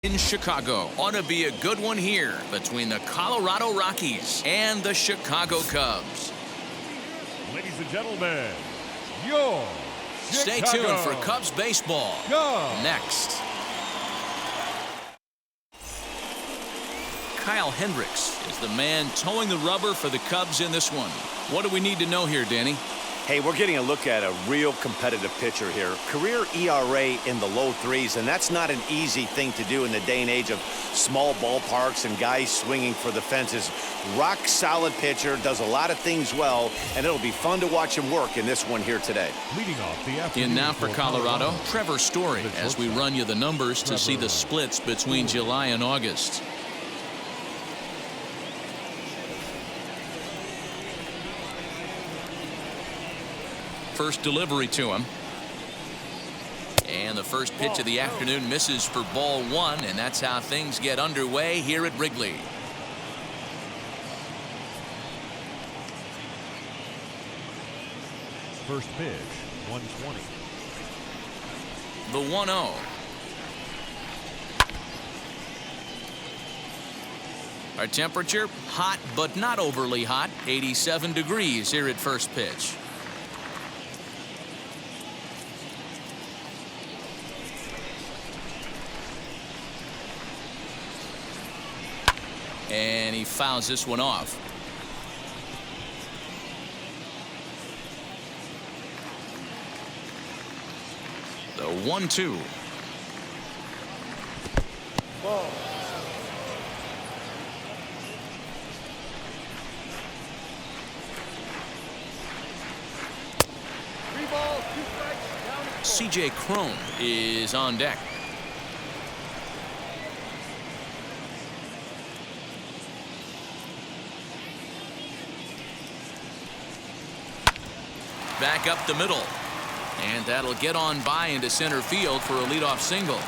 In Chicago, ought to be a good one here between the Colorado Rockies and the Chicago Cubs. Ladies and gentlemen, your Stay Chicago tuned for Cubs baseball Cubs. next. Kyle Hendricks is the man towing the rubber for the Cubs in this one. What do we need to know here, Danny? Hey, we're getting a look at a real competitive pitcher here. Career ERA in the low threes, and that's not an easy thing to do in the day and age of small ballparks and guys swinging for the fences. Rock solid pitcher, does a lot of things well, and it'll be fun to watch him work in this one here today. Leading off the afternoon In now for Colorado, Trevor Story, as we run you the numbers to see the splits between July and August. First delivery to him. And the first pitch of the afternoon misses for ball one, and that's how things get underway here at Wrigley. First pitch, 120. The 1-0. Our temperature, hot but not overly hot, 87 degrees here at first pitch. And he fouls this one off. The 1-2. CJ Crone is on deck. Back up the middle, and that'll get on by into center field for a leadoff single.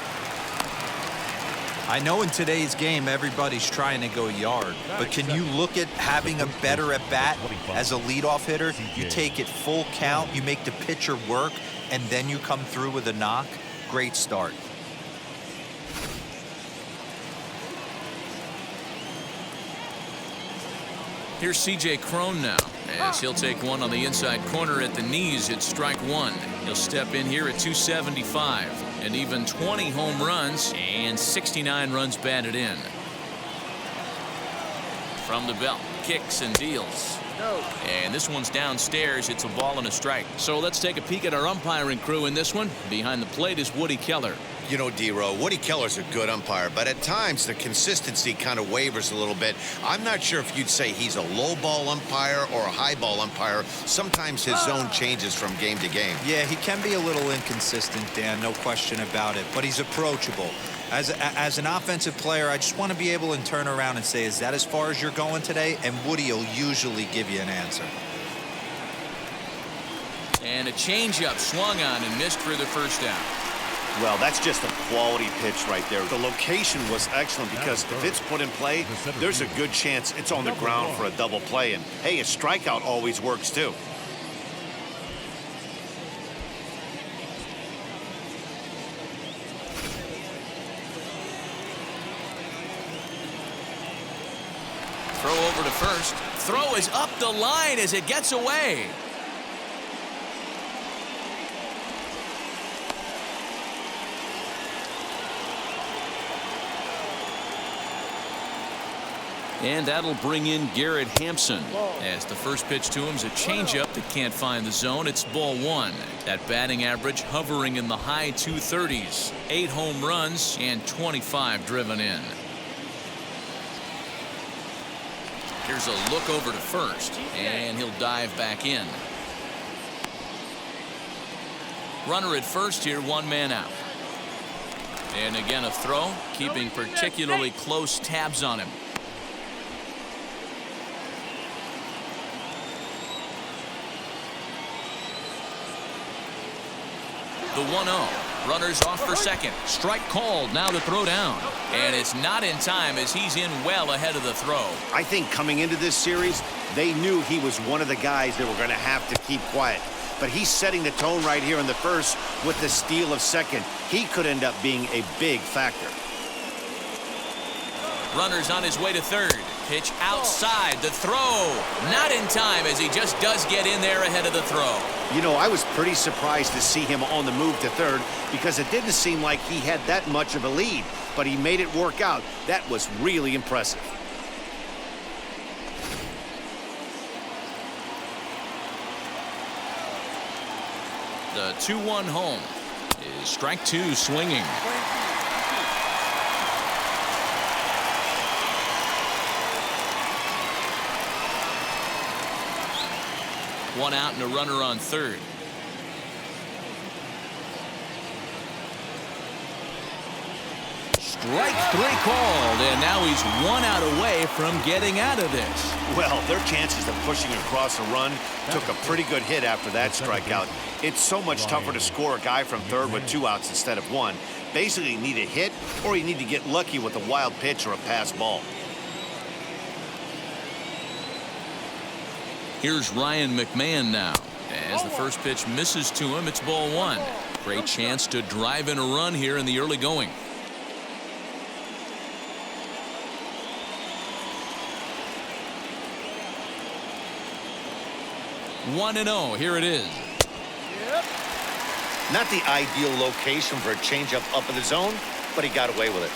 I know in today's game everybody's trying to go yard, but can you look at having a better at bat as a leadoff hitter? You take it full count, you make the pitcher work, and then you come through with a knock. Great start. Here's CJ Crone now, as he'll take one on the inside corner at the knees at strike one. He'll step in here at 275, and even 20 home runs and 69 runs batted in. From the belt, kicks and deals. And this one's downstairs. It's a ball and a strike. So let's take a peek at our umpiring crew in this one. Behind the plate is Woody Keller. You know, D-Row, Woody Keller's a good umpire, but at times the consistency kind of wavers a little bit. I'm not sure if you'd say he's a low ball umpire or a high ball umpire. Sometimes his zone changes from game to game. Yeah, he can be a little inconsistent, Dan, no question about it, but he's approachable. As an offensive player, I just want to be able to turn around and say, is that as far as you're going today? And Woody will usually give you an answer. And a changeup swung on and missed for the first down. Well, that's just a quality pitch right there. The location was excellent because if it's put in play, there's a good chance it's on the ground for a double play. And, hey, a strikeout always works, too. Throw over to first. Throw is up the line as it gets away. And that'll bring in Garrett Hampson, as the first pitch to him is a changeup that can't find the zone. It's ball one. That batting average hovering in the high 230s. 8 home runs and 25 driven in. Here's a look over to first, and he'll dive back in. Runner at first here, 1 man out. And again a throw, keeping particularly close tabs on him. The 1-0. Runners off for second. Strike called. Now the throw down. And it's not in time as he's in well ahead of the throw. I think coming into this series, they knew he was one of the guys that were going to have to keep quiet. But he's setting the tone right here in the first with the steal of second. He could end up being a big factor. Runners on his way to third. Pitch outside. The throw. Not in time, as he just does get in there ahead of the throw. You know, I was pretty surprised to see him on the move to third because it didn't seem like he had that much of a lead. But he made it work out. That was really impressive. The 2-1 home is strike two swinging. One out and a runner on third. Strike three called, and now he's 1 out away from getting out of this. Well, their chances of pushing across a run took a pretty good hit after that strikeout. It's so much tougher to score a guy from third with 2 outs instead of 1. Basically, you need a hit or you need to get lucky with a wild pitch or a pass ball. Here's Ryan McMahon now. As the first pitch misses to him, it's ball 1. Great chance to drive in a run here in the early going. One and 0. Here it is. Not the ideal location for a changeup up in the zone, but he got away with it.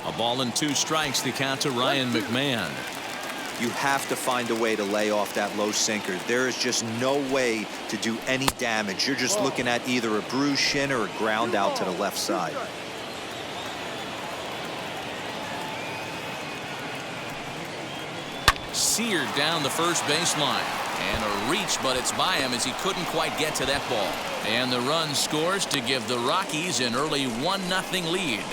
A ball and 2 strikes to count to Ryan McMahon. You have to find a way to lay off that low sinker. There is just no way to do any damage. You're just looking at either a bruised shin or a ground out to the left side. Seared down the first baseline. And a reach, but it's by him as he couldn't quite get to that ball. And the run scores to give the Rockies an early 1-0 lead.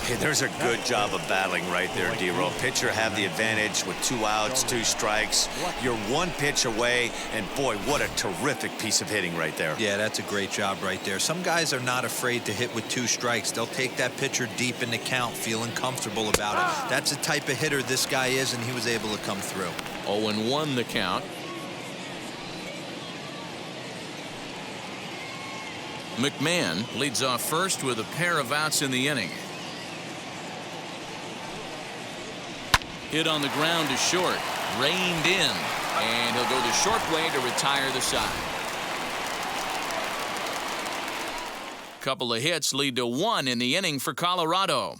Hey, there's a good job of battling right there, D-Roll. Pitcher have the advantage with 2 outs, 2 strikes. You're 1 pitch away, and boy, what a terrific piece of hitting right there. Yeah, that's a great job right there. Some guys are not afraid to hit with 2 strikes. They'll take that pitcher deep in the count, feeling comfortable about it. That's the type of hitter this guy is, and he was able to come through. 0-1 the count. McMahon leads off first with a pair of outs in the inning. Hit on the ground to short. Reined in. And he'll go the short way to retire the side. Couple of hits lead to 1 in the inning for Colorado.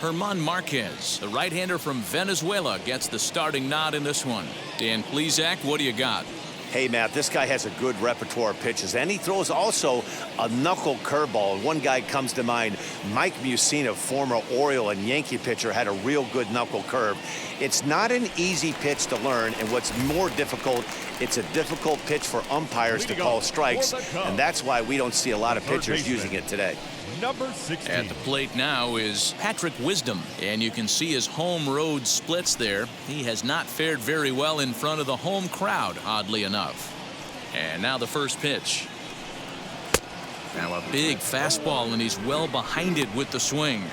German Marquez, the right-hander from Venezuela, gets the starting nod in this one. Dan Plesac, what do you got? Hey, Matt, this guy has a good repertoire of pitches, and he throws also a knuckle curveball. One guy comes to mind, Mike Mussina, former Oriole and Yankee pitcher, had a real good knuckle curve. It's not an easy pitch to learn, and what's more difficult, it's a difficult pitch for umpires to call strikes, and that's why we don't see a lot of pitchers using it today. Number 16. At the plate now is Patrick Wisdom, and you can see his home road splits there. He has not fared very well in front of the home crowd, oddly enough. And now the first pitch. Now a big fastball, and he's well behind it with the swing.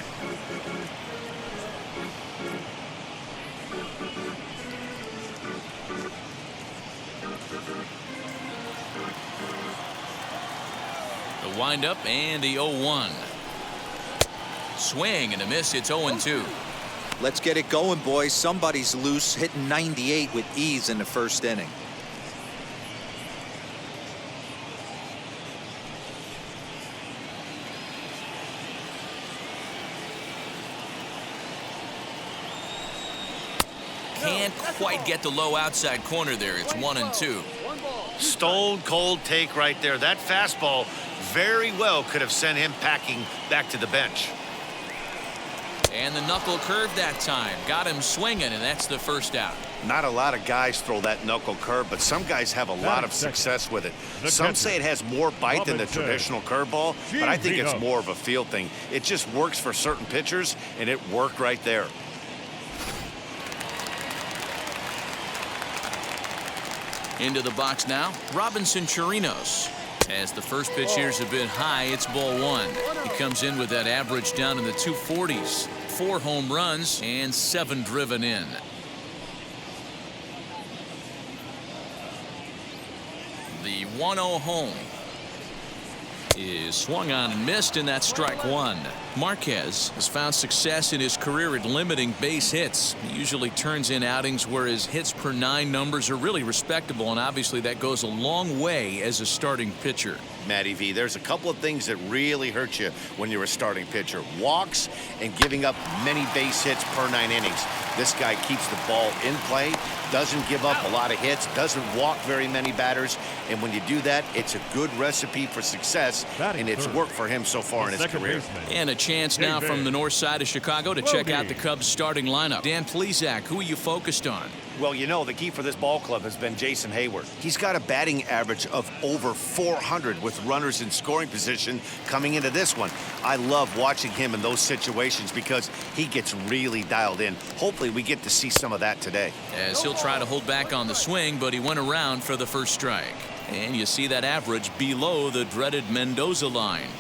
The windup and the 0-1. Swing and a miss. It's 0-2. Let's get it going, boys. Somebody's loose, hitting 98 with ease in the first inning. Can't quite get the low outside corner there. It's 1-2. Stone cold take right there. That fastball very well could have sent him packing back to the bench. And the knuckle curve that time. Got him swinging, and that's the first out. Not a lot of guys throw that knuckle curve, but some guys have a lot of success with it. Some say it has more bite than the traditional curveball, but I think it's more of a feel thing. It just works for certain pitchers, and it worked right there. Into the box now, Robinson Chirinos. As the first pitch here's a bit high, it's ball one. He comes in with that average down in the 240s. 4 home runs and 7 driven in. The 1-0 home is swung on and missed, and that's strike one. Marquez has found success in his career at limiting base hits. He usually turns in outings where his hits per 9 numbers are really respectable, and obviously that goes a long way as a starting pitcher. Matty V, there's a couple of things that really hurt you when you're a starting pitcher. Walks and giving up many base hits per 9 innings. This guy keeps the ball in play, doesn't give up a lot of hits, doesn't walk very many batters, and when you do that, it's a good recipe for success, and it's worked for him so far in his career. And a chance now from the north side of Chicago to check out the Cubs starting lineup. Dan Plesac, who are you focused on? Well, you know, the key for this ball club has been Jason Hayward. He's got a batting average of over 400 with runners in scoring position coming into this one. I love watching him in those situations because he gets really dialed in. Hopefully we get to see some of that today. As he'll try to hold back on the swing, but he went around for the first strike. And you see that average below the dreaded Mendoza line.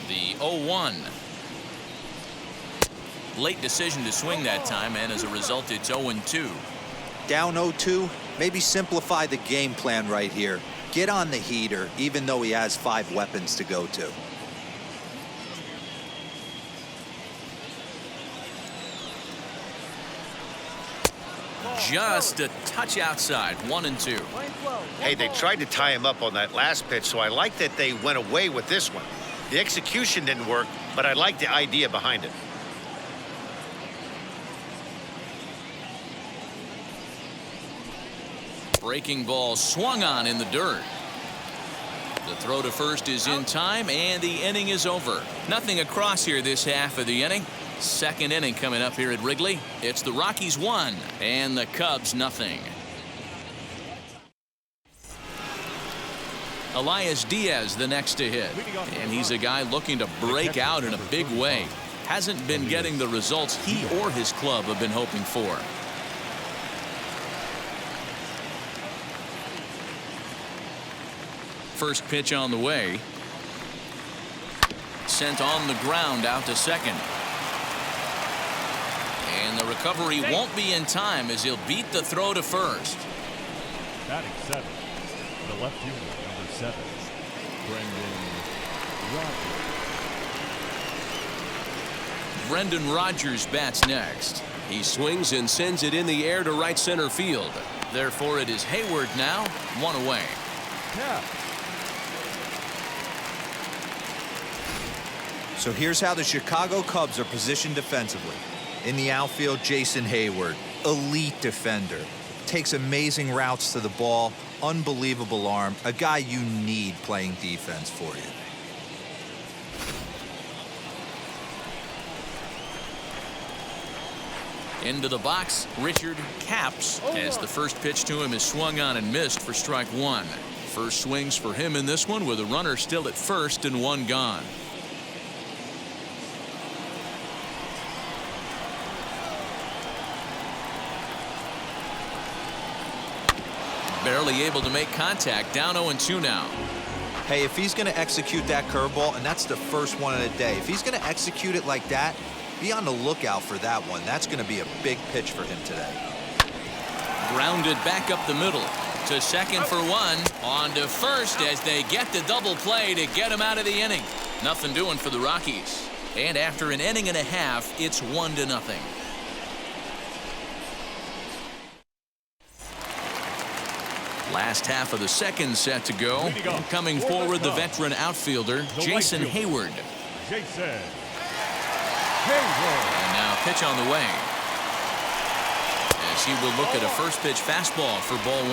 The 0-1. Late decision to swing that time, and as a result, it's 0-2. Down 0-2, maybe simplify the game plan right here. Get on the heater, even though he has 5 weapons to go to. Just a touch outside, 1-2. Hey, they tried to tie him up on that last pitch, so I like that they went away with this one. The execution didn't work, but I like the idea behind it. Breaking ball swung on in the dirt. The throw to first is in time, and the inning is over. Nothing across here this half of the inning. Second inning coming up here at Wrigley. It's the Rockies 1 and the Cubs nothing. Elias Diaz the next to hit, and he's a guy looking to break out in a big way. Hasn't been getting the results he or his club have been hoping for. First pitch on the way. Sent on the ground out to second. And the recovery won't be in time as he'll beat the throw to first. Batting 7, the left fielder, number 7, Brendan Rodgers bats next. He swings and sends it in the air to right center field. Therefore, it is Hayward now, 1 away. Yeah. So here's how the Chicago Cubs are positioned defensively. In the outfield, Jason Hayward, elite defender. Takes amazing routes to the ball, unbelievable arm, a guy you need playing defense for you. Into the box, Richard Capps, as the first pitch to him is swung on and missed for strike 1. First swings for him in this one with a runner still at first and 1 gone. Barely able to make contact, down 0-2 now. Hey, if he's going to execute that curveball, and that's the first one of the day, if he's going to execute it like that, be on the lookout for that one. That's going to be a big pitch for him today. Grounded back up the middle to second for 1. On to first as they get the double play to get him out of the inning. Nothing doing for the Rockies. And after an inning and a half, it's 1-0. Last half of the second set to go. And coming forward, the veteran outfielder, Jason Hayward. Jason And now pitch on the way. As he will look at a first pitch fastball for ball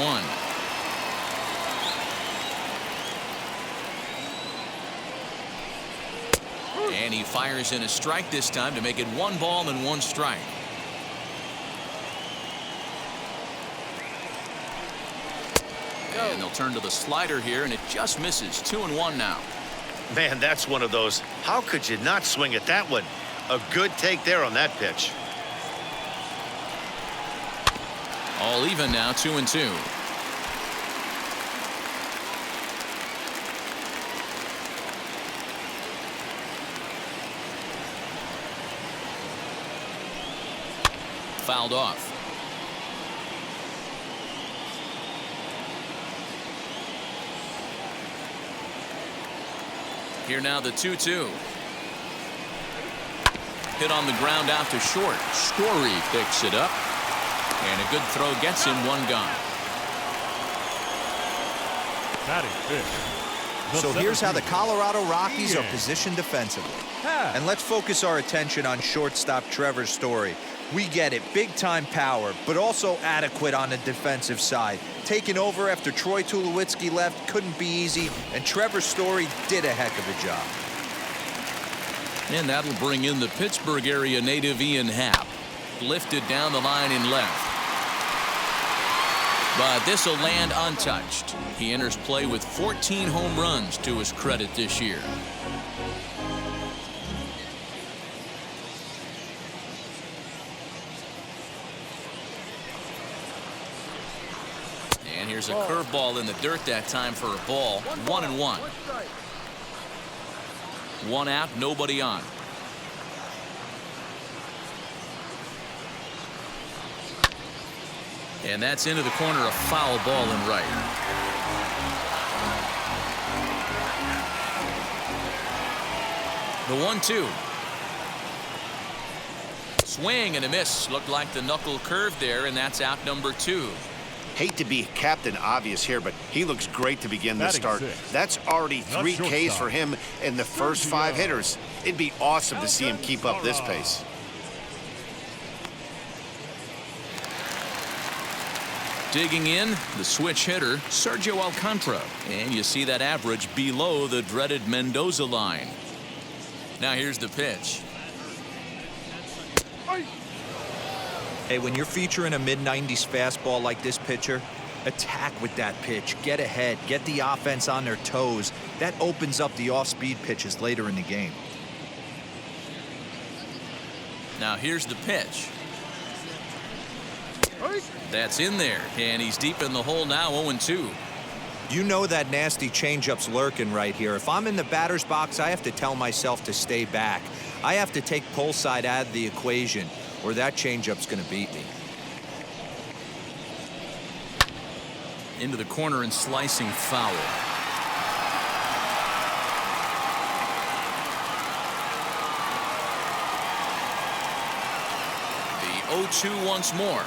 1. And he fires in a strike this time to make it 1 ball and 1 strike. And they'll turn to the slider here, and it just misses. 2-1 now. Man, that's one of those. How could you not swing at that one? A good take there on that pitch. All even now, 2-2. Fouled off. Here now the 2-2. Hit on the ground out to short. Story picks it up. And a good throw gets him one gone. Batting fifth. So here's how the Colorado Rockies are positioned defensively. And let's focus our attention on shortstop Trevor Story. We get it, big-time power, but also adequate on the defensive side. Taking over after Troy Tulowitzki left couldn't be easy, and Trevor Story did a heck of a job. And that'll bring in the Pittsburgh area native Ian Happ. Lifted down the line in left. But this will land untouched. He enters play with 14 home runs to his credit this year. And here's a curveball in the dirt that time for a ball. 1-1. One out, nobody on. And that's into the corner, a foul ball in right. The 1-2. Swing and a miss. Looked like the knuckle curve there, and that's out number 2. Hate to be Captain Obvious here, but he looks great to begin this start. Six. That's already 3 Not Ks shortstop. for him in the first 5 hitters. It'd be awesome to see him keep up this pace. Digging in, the switch hitter, Sergio Alcantra. And you see that average below the dreaded Mendoza line. Now here's the pitch. Hey, when you're featuring a mid-90s fastball like this pitcher, attack with that pitch. Get ahead. Get the offense on their toes. That opens up the off-speed pitches later in the game. Now here's the pitch. That's in there, and he's deep in the hole now, 0-2. You know that nasty changeup's lurking right here. If I'm in the batter's box, I have to tell myself to stay back. I have to take pull side out of the equation, or that changeup's going to beat me. Into the corner and slicing foul. The 0-2 once more.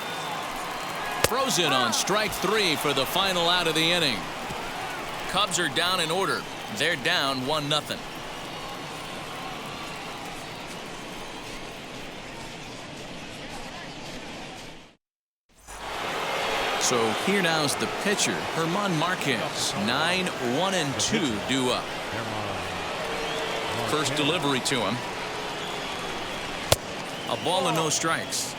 Throws it on strike 3 for the final out of the inning. Cubs are down in order. They're down 1-0. So here now's the pitcher, German Marquez. 9-1-2 due up. First delivery to him. A ball and no strikes.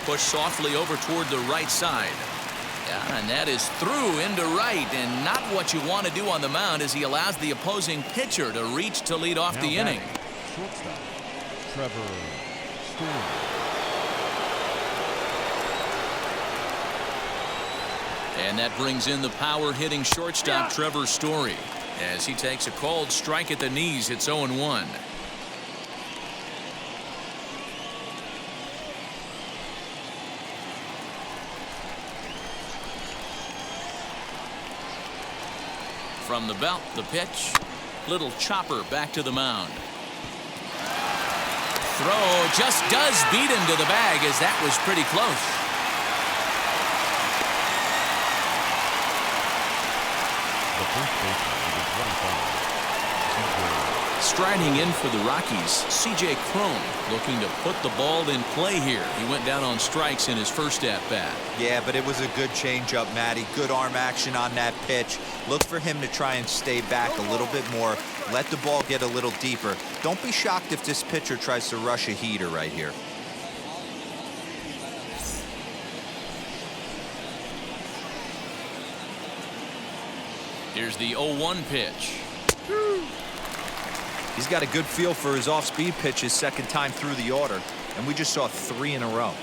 Push softly over toward the right side. Yeah, and that is through into right, and not what you want to do on the mound as he allows the opposing pitcher to reach to lead off the inning. Shortstop, Trevor Story. And that brings in the power-hitting shortstop, Trevor Story. As he takes a called strike at the knees, it's 0-1. From the belt, the pitch. Little chopper back to the mound. Throw just does beat him to the bag, as that was pretty close. The first baseman, number 25. Striding in for the Rockies, CJ Crone looking to put the ball in play here. He went down on strikes in his first at-bat. Yeah, but it was a good changeup, Matty. Good arm action on that pitch. Look for him to try and stay back a little bit more. Let the ball get a little deeper. Don't be shocked if this pitcher tries to rush a heater right here. Here's the 0-1 pitch. He's got a good feel for his off-speed pitches second time through the order, and we just saw 3 in a row.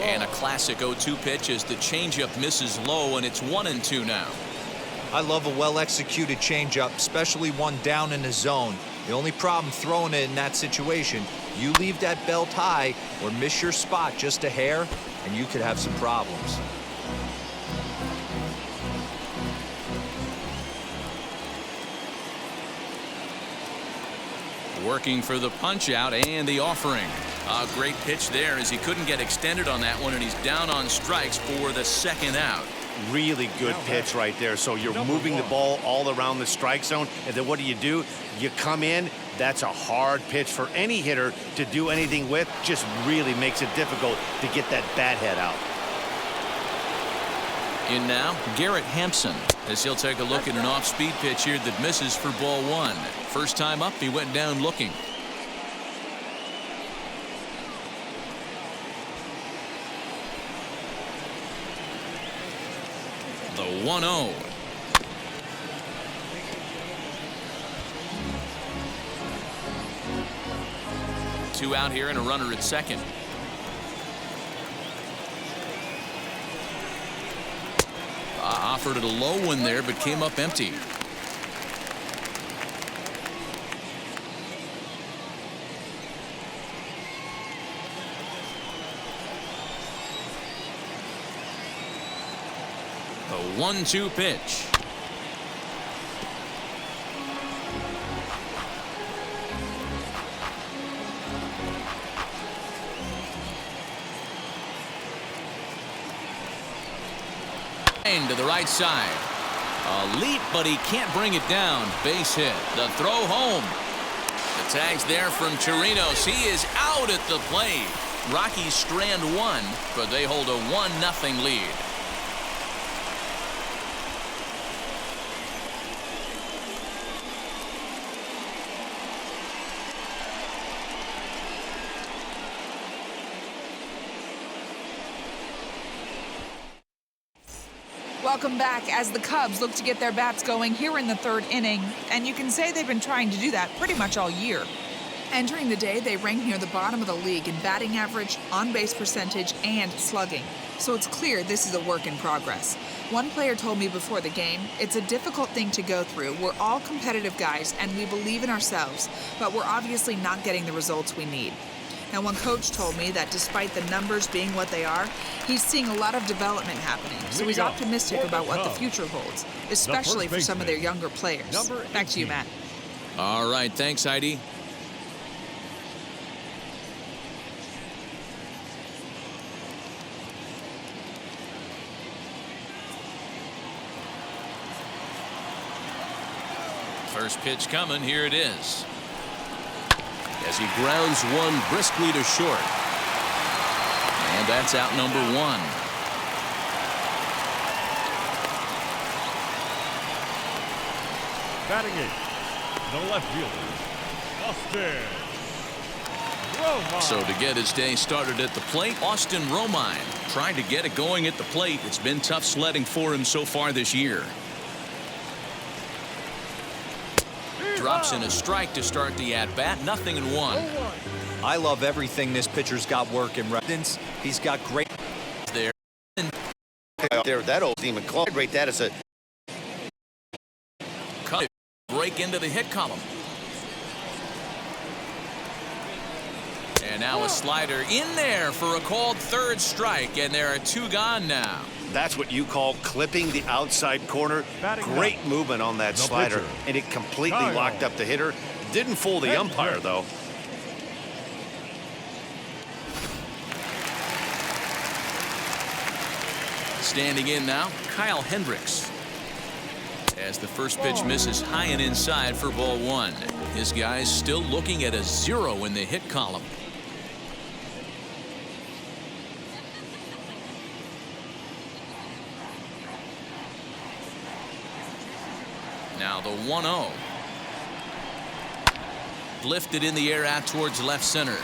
And a classic 0-2 pitch as the changeup misses low, and it's 1-2 now. I love a well-executed changeup, especially one down in the zone. The only problem throwing it in that situation, you leave that belt high or miss your spot just a hair, and you could have some problems. Working for the punch out and the offering. A great pitch there as he couldn't get extended on that one, and he's down on strikes for the second out. Really good pitch right there. So you're moving the ball all around the strike zone, and then what do? You come in. That's a hard pitch for any hitter to do anything with. Just really makes it difficult to get that bat head out. In now, Garrett Hampson, as he'll take a look at an off-speed pitch here that misses for ball 1. First time up, he went down looking. The 1-0. Two out here and a runner at second. Offered it a low one there, but came up empty. The 1-2 pitch. To the right side. A leap, but he can't bring it down. Base hit. The throw home. The tag's there from Chirinos. He is out at the plate. Rockies strand 1, but they hold a 1-0 lead. Welcome back as the Cubs look to get their bats going here in the 3rd inning, and you can say they've been trying to do that pretty much all year. Entering the day, they rank near the bottom of the league in batting average, on-base percentage, and slugging. So it's clear this is a work in progress. One player told me before the game, it's a difficult thing to go through. We're all competitive guys, and we believe in ourselves, but we're obviously not getting the results we need. Now, one coach told me that despite the numbers being what they are, he's seeing a lot of development happening. So he's optimistic about what the future holds, especially for some of their younger players. Back to you, Matt. All right. Thanks, Heidi. First pitch coming. Here it is. As he grounds one briskly to short. And that's out number 1. Batting 8, the left fielder, Austin Romine. So to get his day started at the plate, Austin Romine trying to get it going at the plate. It's been tough sledding for him so far this year. Drops in a strike to start the at-bat. 0-1. I love everything this pitcher's got working. He's got great there. There, that old demon club rate that as a cut break into the hit column. And now a slider in there for a called 3rd strike, and there are 2 gone now. That's what you call clipping the outside corner. Great movement on that slider, and it completely locked up the hitter. Didn't fool the umpire, though. Standing in now, Kyle Hendricks. As the first pitch misses high and inside for ball 1. His guys still looking at a 0 in the hit column. Now the 1-0. Lifted in the air out towards left center.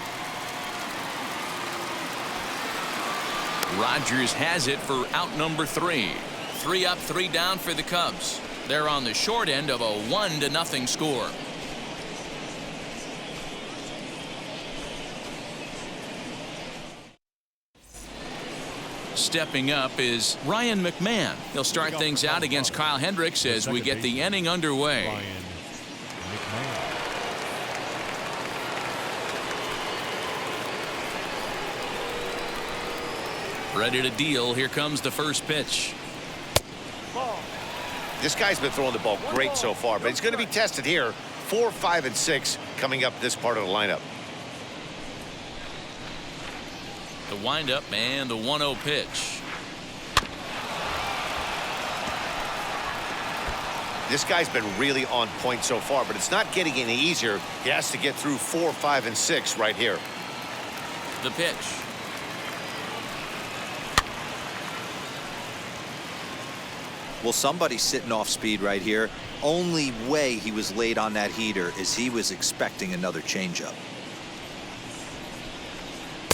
Rogers has it for out number 3. 3 up, 3 down for the Cubs. They're on the short end of a 1-0 score. Stepping up is Ryan McMahon. He'll start things out against Kyle Hendricks as we get the inning underway. Ryan McMahon. Ready to deal. Here comes the first pitch. This guy's been throwing the ball great so far, but he's going to be tested here. 4, 5, and 6 coming up this part of the lineup. The windup and the 1-0 pitch. This guy's been really on point so far, but it's not getting any easier. He has to get through 4, 5, and 6 right here. The pitch. Well, somebody's sitting off speed right here. Only way he was late on that heater is he was expecting another changeup.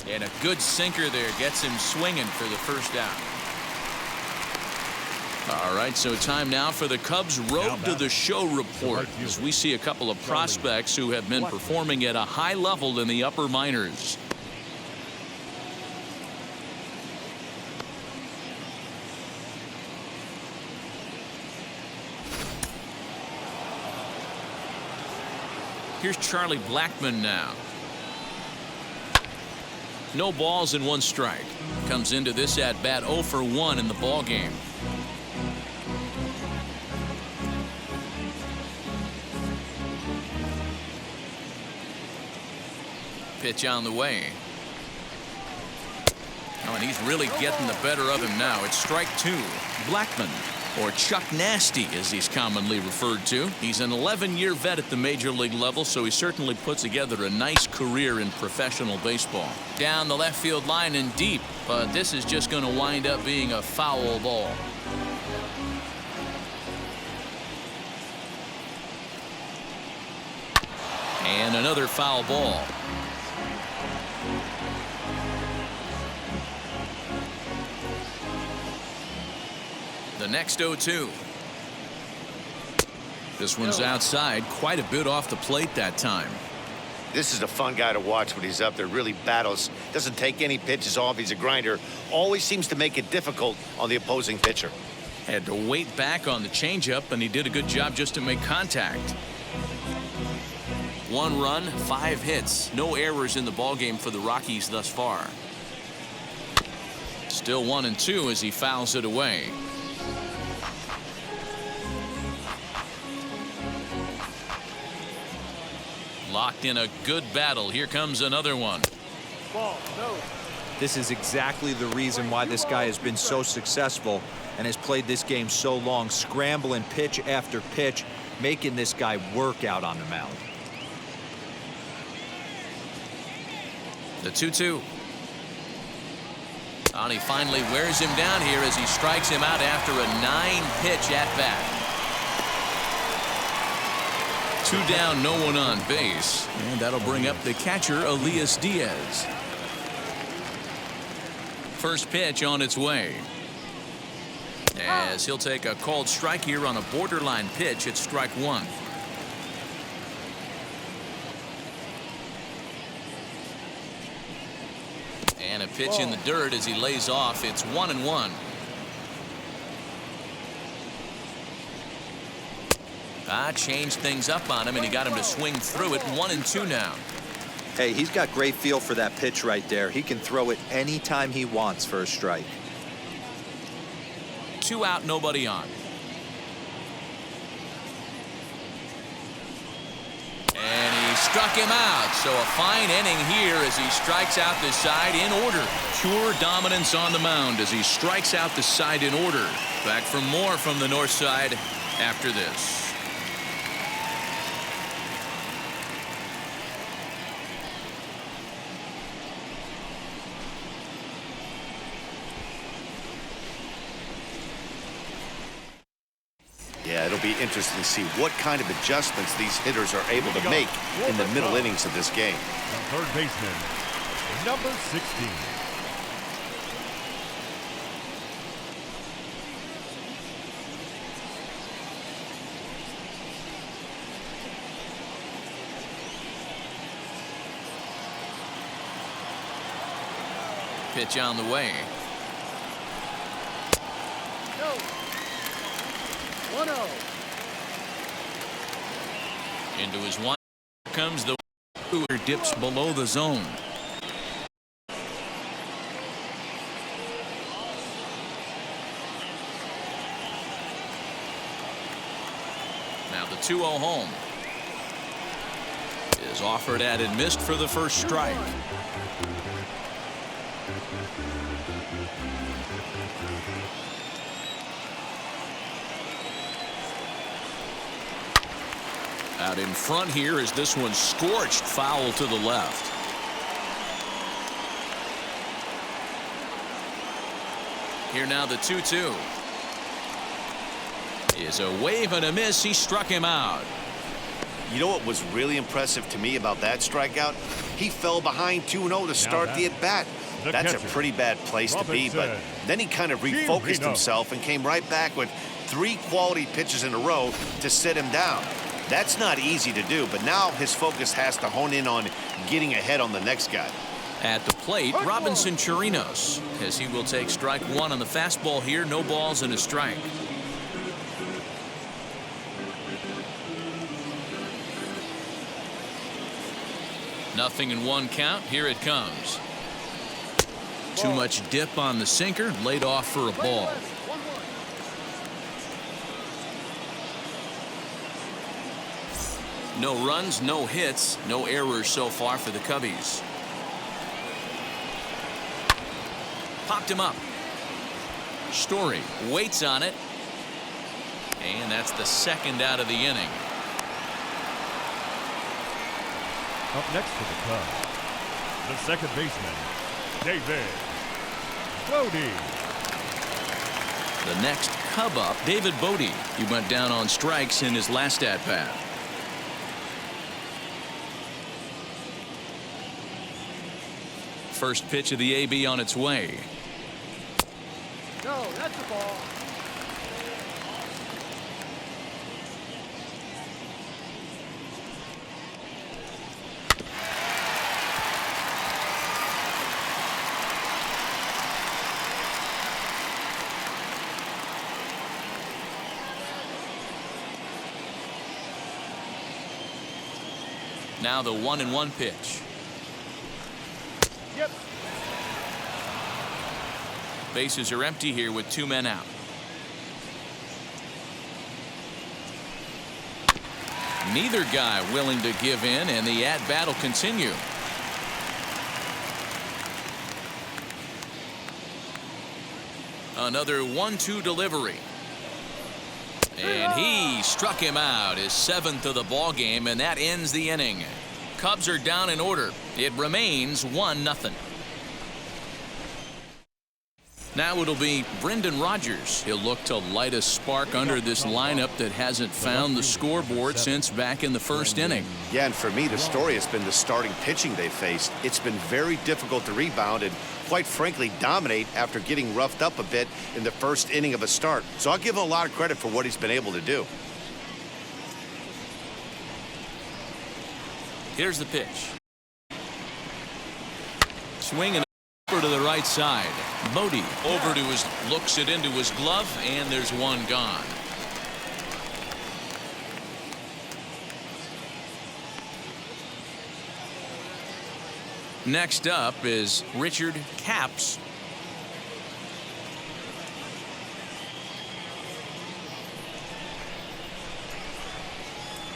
And a good sinker there gets him swinging for the first out. All right, so time now for the Cubs Road to the Show report as we see a couple of prospects who have been performing at a high level in the upper minors. Here's Charlie Blackmon now. No balls and 1 strike. Comes into this at bat 0 for 1 in the ball game. Pitch on the way. Oh, and he's really getting the better of him now. It's strike 2. Blackmon, or Chuck Nasty as he's commonly referred to. He's an 11-year vet at the major league level, so he certainly puts together a nice career in professional baseball. Down the left field line and deep, but this is just going to wind up being a foul ball. And another foul ball. The next 0-2. This one's outside, quite a bit off the plate that time. This is a fun guy to watch when he's up there. Really battles. Doesn't take any pitches off. He's a grinder. Always seems to make it difficult on the opposing pitcher. Had to wait back on the changeup, and he did a good job just to make contact. 1 run, 5 hits. No errors in the ballgame for the Rockies thus far. Still 1-2 as he fouls it away. Locked in a good battle. Here comes another one. This is exactly the reason why this guy has been so successful and has played this game so long, scrambling pitch after pitch, making this guy work out on the mound. The 2-2. And he finally wears him down here as he strikes him out after a 9-pitch at bat. 2 down, no one on base, and that'll bring up the catcher Elias Diaz. First pitch on its way, as he'll take a called strike here on a borderline pitch at strike 1. And a pitch in the dirt as he lays off. It's 1-1. Changed things up on him, and he got him to swing through it. 1-2 now. Hey, he's got great feel for that pitch right there. He can throw it anytime he wants for a strike. 2 out, nobody on. And he struck him out. So a fine inning here as he strikes out the side in order. Pure dominance on the mound as he strikes out the side in order. Back for more from the north side after this. Yeah, it'll be interesting to see what kind of adjustments these hitters are able to make in the middle innings of this game. Third baseman, number 16. Pitch on the way. 1-0. Into his one comes the who dips below the zone. Now the 2-0 home is offered at and missed for the first strike. Out in front here is this one scorched foul to the left. Here now the 2-2 is a wave and a miss. He struck him out. You know what was really impressive to me about that strikeout? He fell behind 2-0 to start the at-bat. That's a pretty bad place to be, but then he kind of refocused himself and came right back with 3 quality pitches in a row to sit him down. That's not easy to do, but now his focus has to hone in on getting ahead on the next guy. At the plate, Robinson Chirinos, as he will take strike 1 on the fastball here. No balls and a strike. Nothing in 1 count. Here it comes. Too much dip on the sinker, laid off for a ball. No runs, no hits, no errors so far for the Cubbies. Popped him up. Story waits on it. And that's the 2nd out of the inning. Up next for the Cubs, the second baseman, David Bodie. The next Cub up, David Bodie. He went down on strikes in his last at-bat. First pitch of the AB on its way. No, that's the ball. Now the 1-1 pitch. Yep. Bases are empty here with 2 men out. Neither guy willing to give in, and the at-bat will continue. Another 1-2 delivery. And he struck him out, his 7th of the ball game, and that ends the inning. Cubs are down in order. It remains 1-0. Now it'll be Brendan Rodgers. He'll look to light a spark under this lineup that hasn't found the scoreboard since back in the 1st inning. Yeah, and for me, the story has been the starting pitching they faced. It's been very difficult to rebound and, quite frankly, dominate after getting roughed up a bit in the 1st inning of a start. So I'll give him a lot of credit for what he's been able to do. Here's the pitch. Swinging over to the right side. Bodie over to his, looks it into his glove, and there's 1 gone. Next up is Richard Capps.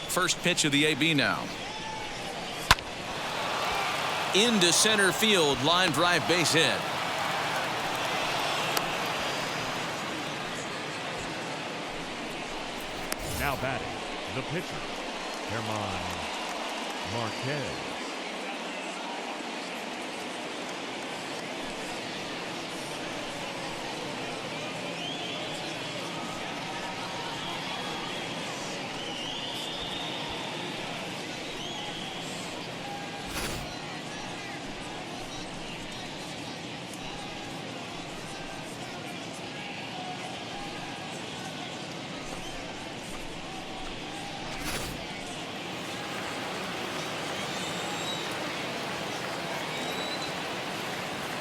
First pitch of the AB now. Into center field, line drive, base hit. Now batting, the pitcher, German Marquez.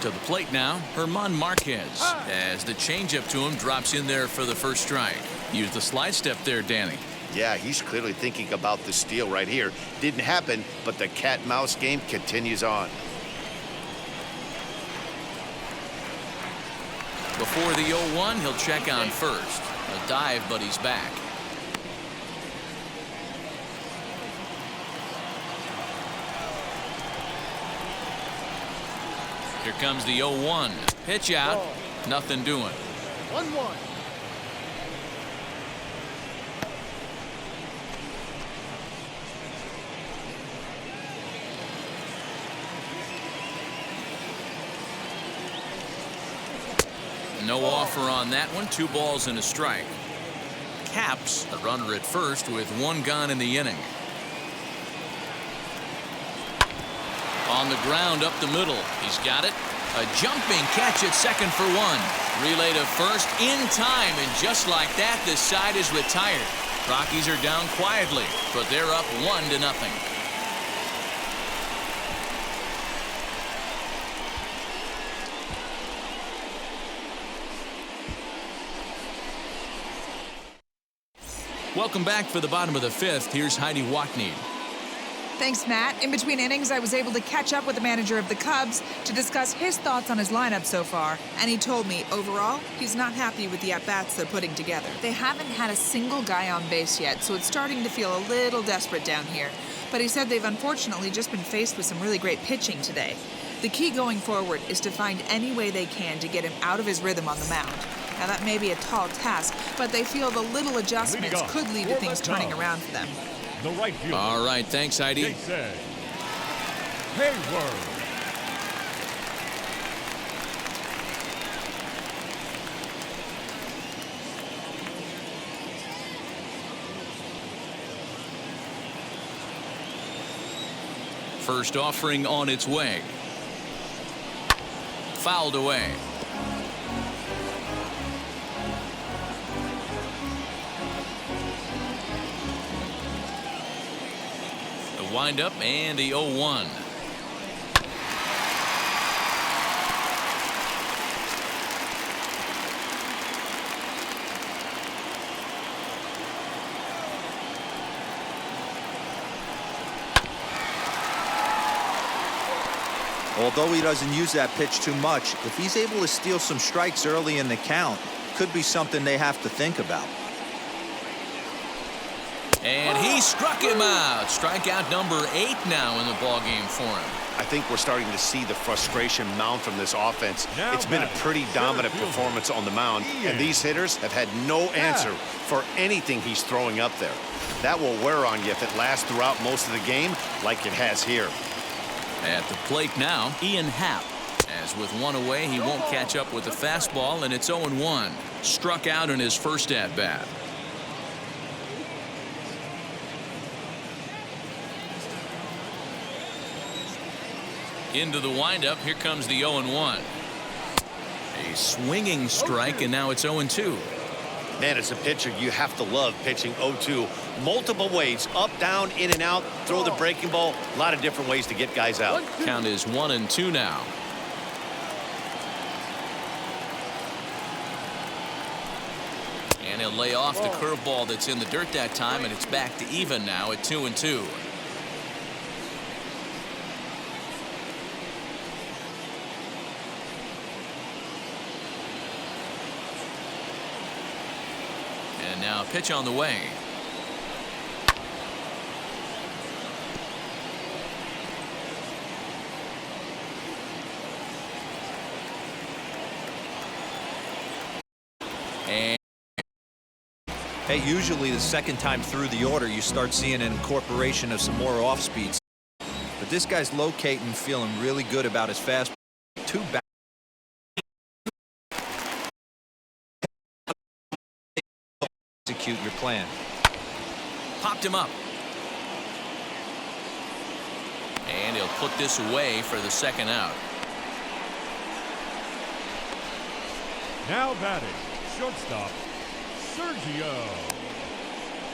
To the plate now, German Marquez, as the changeup to him drops in there for the first strike. Use the slide step there, Danny. Yeah, he's clearly thinking about the steal right here. Didn't happen, but the cat-mouse game continues on. Before the 0-1, he'll check on first. A dive, but he's back. Here comes the 0-1. Pitch out. Nothing doing. 1-1. No offer on that one. 2 balls and a strike. Happ, a runner at first with 1 gone in the inning. On the ground up the middle. He's got it. A jumping catch at second for 1. Relay to first in time, and just like that, this side is retired. Rockies are down quietly, but they're up 1-0. Welcome back for the bottom of the 5th. Here's Heidi Wackneed. Thanks, Matt. In between innings, I was able to catch up with the manager of the Cubs to discuss his thoughts on his lineup so far. And he told me, overall, he's not happy with the at-bats they're putting together. They haven't had a single guy on base yet, so it's starting to feel a little desperate down here. But he said they've unfortunately just been faced with some really great pitching today. The key going forward is to find any way they can to get him out of his rhythm on the mound. Now, that may be a tall task, but they feel the little adjustments could lead to things turning around for them. The right fielder. All right, thanks, Heidi. Jason Hayward. First offering on its way. Fouled away. The windup and the 0-1. Although he doesn't use that pitch too much, if he's able to steal some strikes early in the count, could be something they have to think about. And he struck him out. Strikeout number 8 now in the ballgame for him. I think we're starting to see the frustration mount from this offense. Now It's been a pretty dominant performance on the mound, and these hitters have had no answer for anything he's throwing up there. That will wear on you if it lasts throughout most of the game like it has here. At the plate now, Ian Happ. As with 1 away, he won't catch up with the fastball, and it's 0-1. Struck out in his first at-bat. Into the windup. Here comes the 0-1. A swinging strike, and now it's 0-2. Man, as a pitcher, you have to love pitching 0-2. Multiple ways, up, down, in and out, throw the breaking ball. A lot of different ways to get guys out. Count is 1-2 now. And he'll lay off the curveball that's in the dirt that time, and it's back to even now at 2-2. And now a pitch on the way. And Hey, usually the second time through the order, you start seeing an incorporation of some more off speeds. But this guy's locating, feeling really good about his fastball. 2 back. Execute your plan. popped him up. And he'll put this away for the second out. Now batting, shortstop, Sergio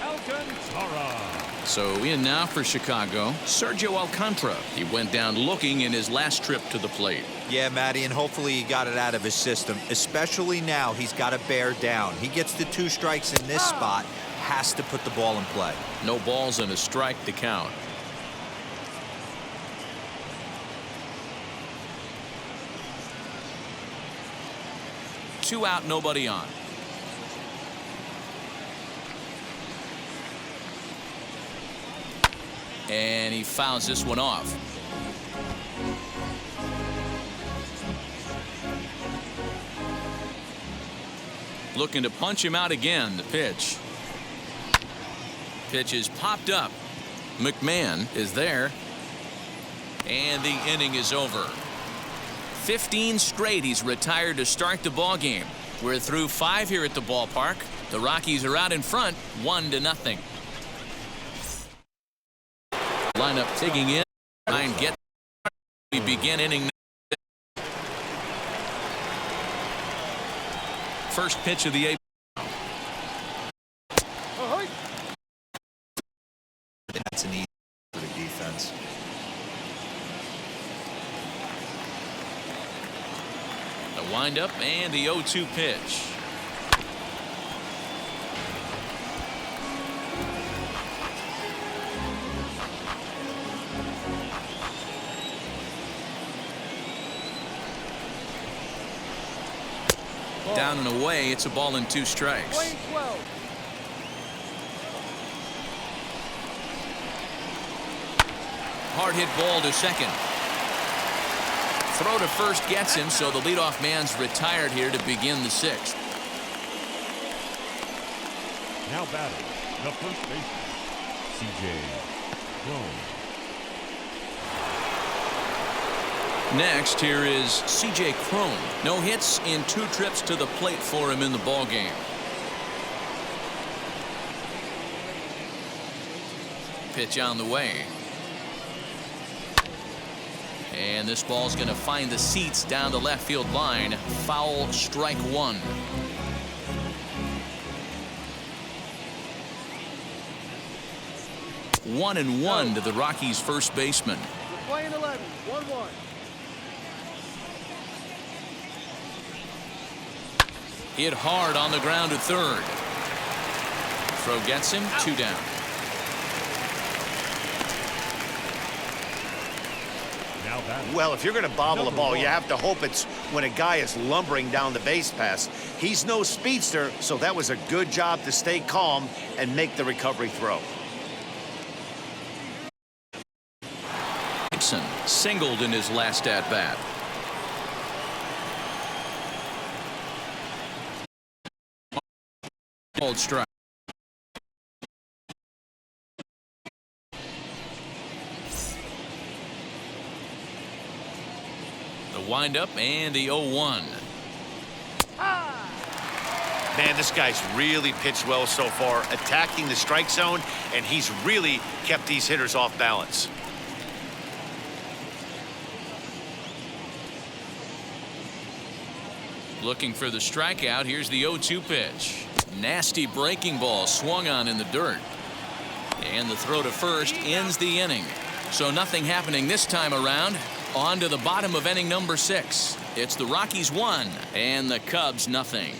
Alcantra. So in now for Chicago, Sergio Alcantra. He went down looking in his last trip to the plate. Yeah, Matty, and hopefully he got it out of his system. Especially now, he's got to bear down. He gets the 2 strikes in this spot, has to put the ball in play. No balls and a strike to count. Two out, nobody on. And he fouls this one off. Looking to punch him out again. The pitch. Pitch is popped up. McMahon is there. And the inning is over. 15 straight he's retired to start the ball game. We're through 5 here at the ballpark. The Rockies are out in front 1-0. Lineup digging in. Trying to get. We begin inning. First pitch of the 8th. That's an easy for the defense. The windup and the 0-2 pitch. Down and away. It's a ball and 2 strikes. Hard hit ball to second. Throw to first gets him, so the leadoff man's retired here to begin the 6th. Now batting, the first baseman, Crone. Next, here is CJ Crone. No hits in 2 trips to the plate for him in the ball game. Pitch on the way. And this ball's going to find the seats down the left field line. Foul, strike 1. One and 1 to the Rockies' first baseman. Playing 11, 1-1. Hit hard on the ground to third. Throw gets him, 2 down. Now batting. Well, if you're going to bobble a ball, you have to hope it's when a guy is lumbering down the base pass. He's no speedster, so that was a good job to stay calm and make the recovery throw. Hampson singled in his last at bat. Old strike. The windup and the 0-1. Man, this guy's really pitched well so far, attacking the strike zone, and he's really kept these hitters off balance. Looking for the strikeout. Here's the 0-2 pitch. Nasty breaking ball swung on in the dirt. And the throw to first ends the inning. So nothing happening this time around. On to the bottom of inning number 6. It's the Rockies 1 and the Cubs nothing.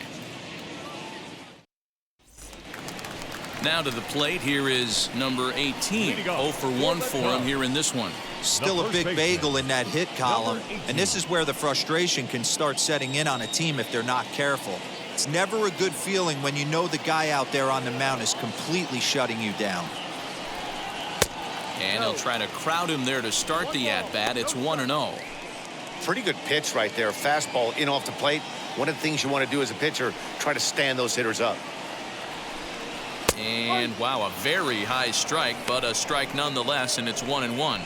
Now to the plate. Here is number 18. 0 for 1 for him here in this one. Still a big bagel in that hit column, and this is where the frustration can start setting in on a team if they're not careful. It's never a good feeling when you know the guy out there on the mound is completely shutting you down. And he'll try to crowd him there to start the at-bat. It's 1-0. Pretty good pitch right there. Fastball in off the plate. One of the things you want to do as a pitcher, try to stand those hitters up. And wow, a very high strike, but a strike nonetheless, and it's 1-1.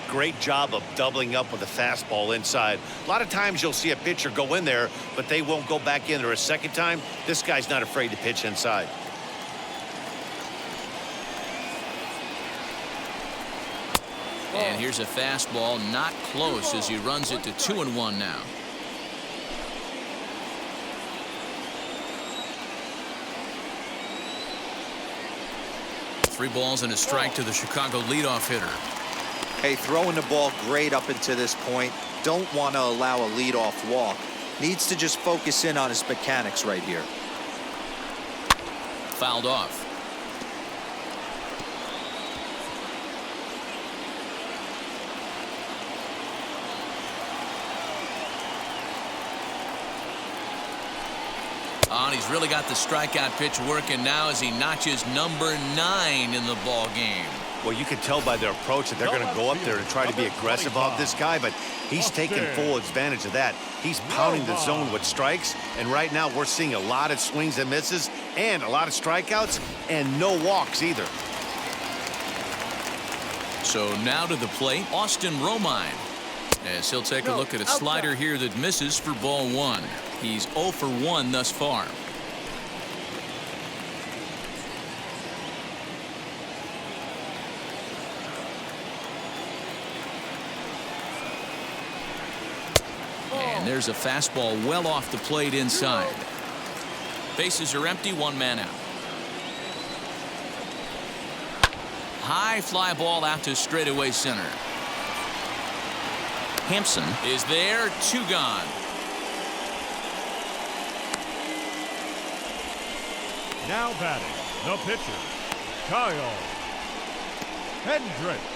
Great job of doubling up with a fastball inside. A lot of times you'll see a pitcher go in there, but they won't go back in there a second time. This guy's not afraid to pitch inside. And here's a fastball not close as he runs it to 2-1 now. Three balls and a strike to the Chicago leadoff hitter. Hey, throwing the ball great up until this point. Don't want to allow a leadoff walk. Needs to just focus in on his mechanics right here. Fouled off. Oh, and he's really got the strikeout pitch working now as he notches number 9 in the ball game. Well, you can tell by their approach that they're going to go up there and try to be aggressive on this guy, but he's taking full advantage of that. He's pounding the zone with strikes, and right now we're seeing a lot of swings and misses and a lot of strikeouts and no walks either. So now to the plate, Austin Romine, as he'll take a look at a slider here that misses for ball 1. He's 0 for 1 thus far. And there's a fastball well off the plate inside. Bases are empty, 1 man out. High fly ball out to straightaway center. Hampson is there, 2 gone. Now batting, the pitcher, Kyle Hendricks.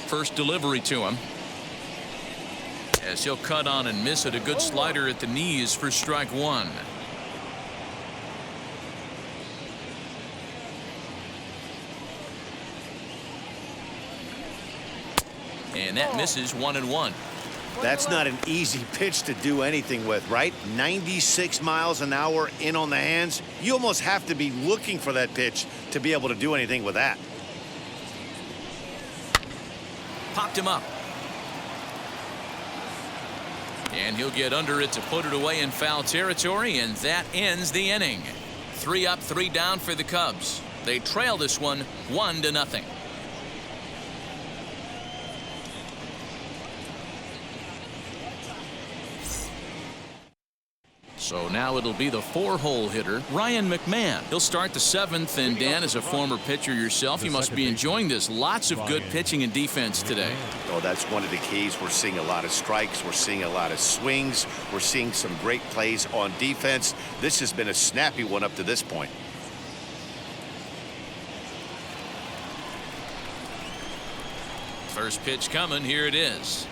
First delivery to him, as he'll cut on and miss it. A good slider at the knees for strike 1. And that misses, 1-1. That's not an easy pitch to do anything with, right? 96 miles an hour in on the hands. You almost have to be looking for that pitch to be able to do anything with that. Popped him up. And he'll get under it to put it away in foul territory, and that ends the inning. 3 up, 3 down for the Cubs. They trail this one 1-0. So now it'll be the 4-hole hitter, Ryan McMahon. He'll start the 7th, and Dan, as a former pitcher yourself, you must be enjoying this. Lots of good pitching and defense today. Oh, that's one of the keys. We're seeing a lot of strikes. We're seeing a lot of swings. We're seeing some great plays on defense. This has been a snappy one up to this point. First pitch coming. Here it is.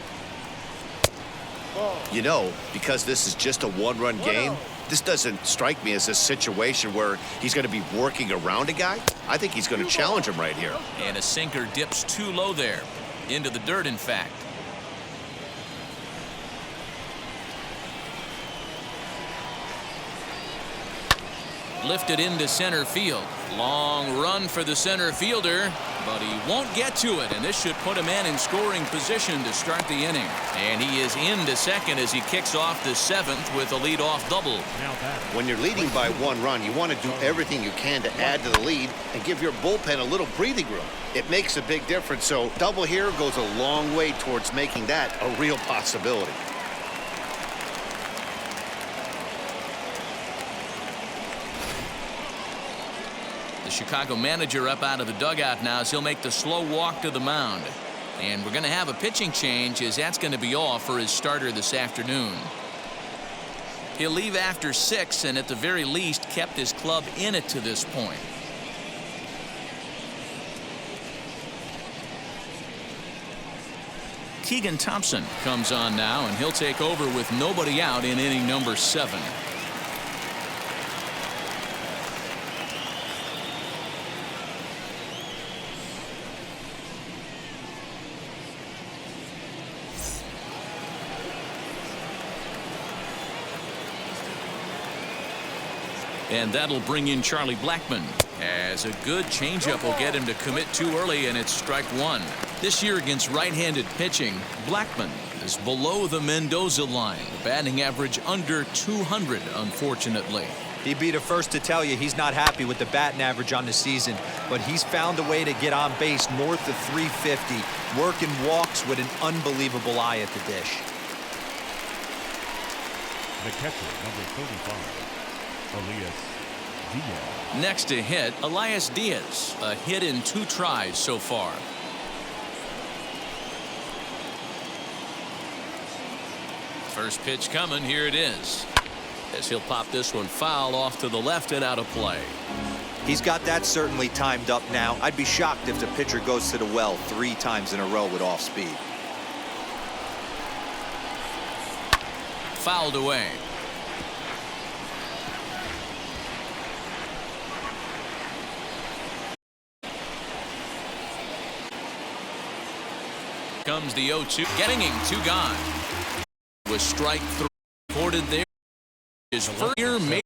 You know, because this is just a 1-run game, this doesn't strike me as a situation where he's going to be working around a guy. I think he's going to challenge him right here. And a sinker dips too low there. Into the dirt, in fact. Lifted into center field. Long run for the center fielder, but he won't get to it, and this should put a man in scoring position to start the inning. And he is into second as he kicks off the 7th with a leadoff double. When you're leading by 1 run, you want to do everything you can to add to the lead and give your bullpen a little breathing room. It makes a big difference, so double here goes a long way towards making that a real possibility. Chicago manager up out of the dugout now as he'll make the slow walk to the mound. And we're going to have a pitching change, as that's going to be all for his starter this afternoon. He'll leave after 6 and at the very least kept his club in it to this point. Keegan Thompson comes on now, and he'll take over with nobody out in inning number 7. And that'll bring in Charlie Blackmon, as a good changeup will get him to commit too early, and it's strike 1. This year against right-handed pitching, Blackmon is below the Mendoza line. Batting average under 200, unfortunately. He'd be the first to tell you he's not happy with the batting average on the season, but he's found a way to get on base north of 350, working walks with an unbelievable eye at the dish. The catcher, number 35, Elias Diaz. Next to hit, Elias Diaz. A hit in 2 tries so far. First pitch coming. Here it is. As he'll pop this one foul off to the left and out of play. He's got that certainly timed up now. I'd be shocked if the pitcher goes to the well 3 times in a row with off speed. Fouled away. Comes the 0-2. Getting him 2 gone. With strike 3 recorded there. His first year made.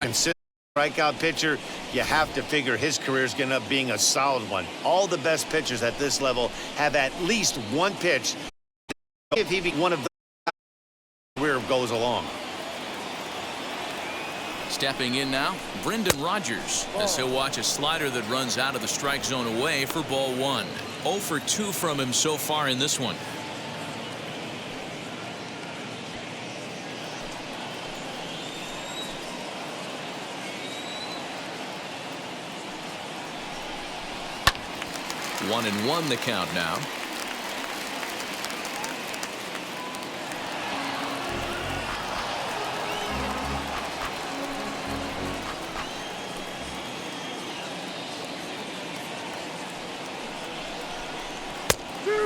Consistent strikeout pitcher. You have to figure his career is going to end up being a solid one. All the best pitchers at this level have at least one pitch. If he be one of the career goes along. Stepping in now, Brendan Rodgers, as he'll watch a slider that runs out of the strike zone away for ball 1. 0 for 2 from him so far in this one. One and one the count now.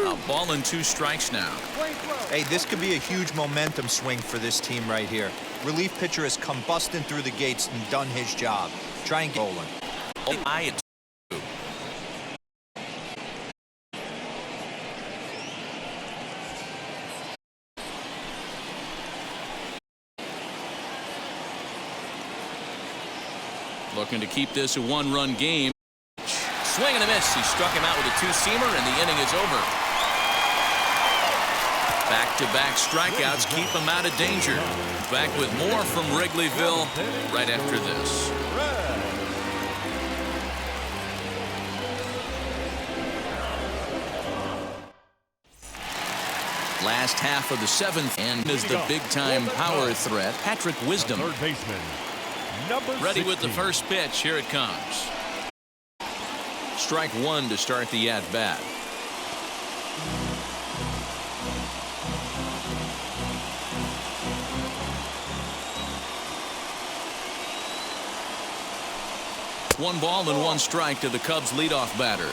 A ball and 2 strikes now. Hey, this could be a huge momentum swing for this team right here. Relief pitcher has come busting through the gates and done his job. Try and get rolling. Looking to keep this a 1-run game. Swing and a miss. He struck him out with a 2-seamer, and the inning is over. Back-to-back strikeouts keep him out of danger. Back with more from Wrigleyville right after this. Last half of the 7th, and is the big-time power threat, Patrick Wisdom. Third baseman, number Ready 16. with the first pitch. Here it comes. Strike 1 to start the at-bat. One ball and 1 strike to the Cubs leadoff batter.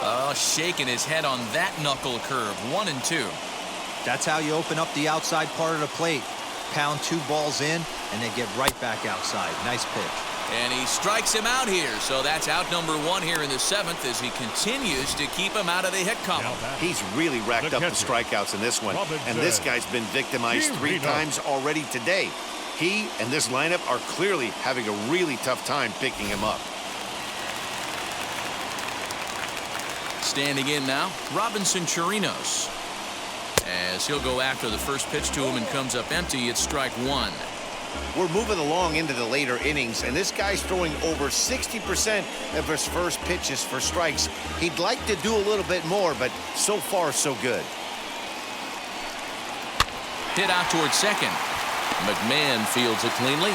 Oh, shaking his head on that knuckle curve. 1 and 2. That's how you open up the outside part of the plate. Pound 2 balls in, and they get right back outside. Nice pitch. And he strikes him out here. So that's out number 1 here in the 7th as he continues to keep him out of the hit column. He's really racked up the strikeouts in this one. And this guy's been victimized 3 times already today. He and this lineup are clearly having a really tough time picking him up. Standing in now, Robinson Chirinos. As he'll go after the first pitch to him and comes up empty, it's strike 1. We're moving along into the later innings, and this guy's throwing over 60% of his first pitches for strikes. He'd like to do a little bit more, but so far, so good. Hit out towards second. McMahon fields it cleanly.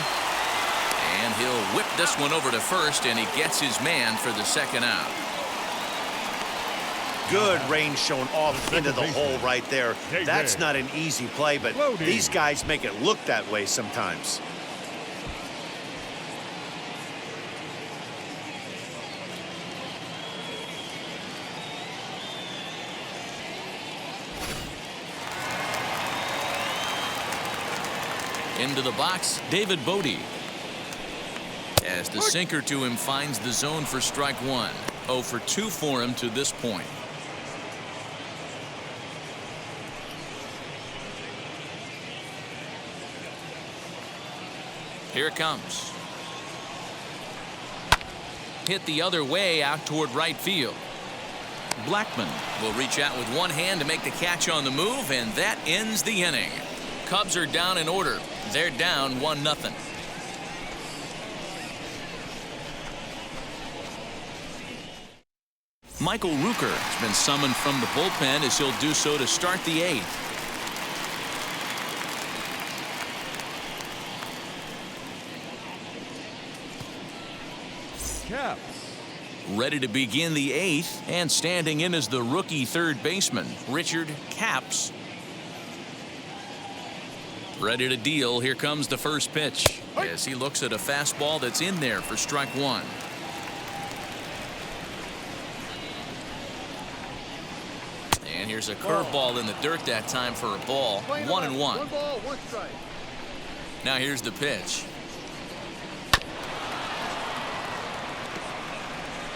And he'll whip this one over to first, and he gets his man for the second out. Good range shown off into the hole right there. That's not an easy play, but these guys make it look that way sometimes. Into the box, David Bodie. As the sinker to him finds the zone for strike 1. 0 for 2 for him to this point. Here it comes. Hit the other way out toward right field. Blackman will reach out with one hand to make the catch on the move, and that ends the inning. Cubs are down in order. They're down 1-0. Michael Rooker has been summoned from the bullpen as he'll do so to start the 8th. Caps. Ready to begin the 8th, and standing in as the rookie third baseman, Richard Capps. Ready to deal. Here comes the first pitch as he looks at a fastball that's in there for strike 1. And here's a curveball in the dirt that time for a ball. 1-1. 1 ball, 1 strike. Now here's the pitch.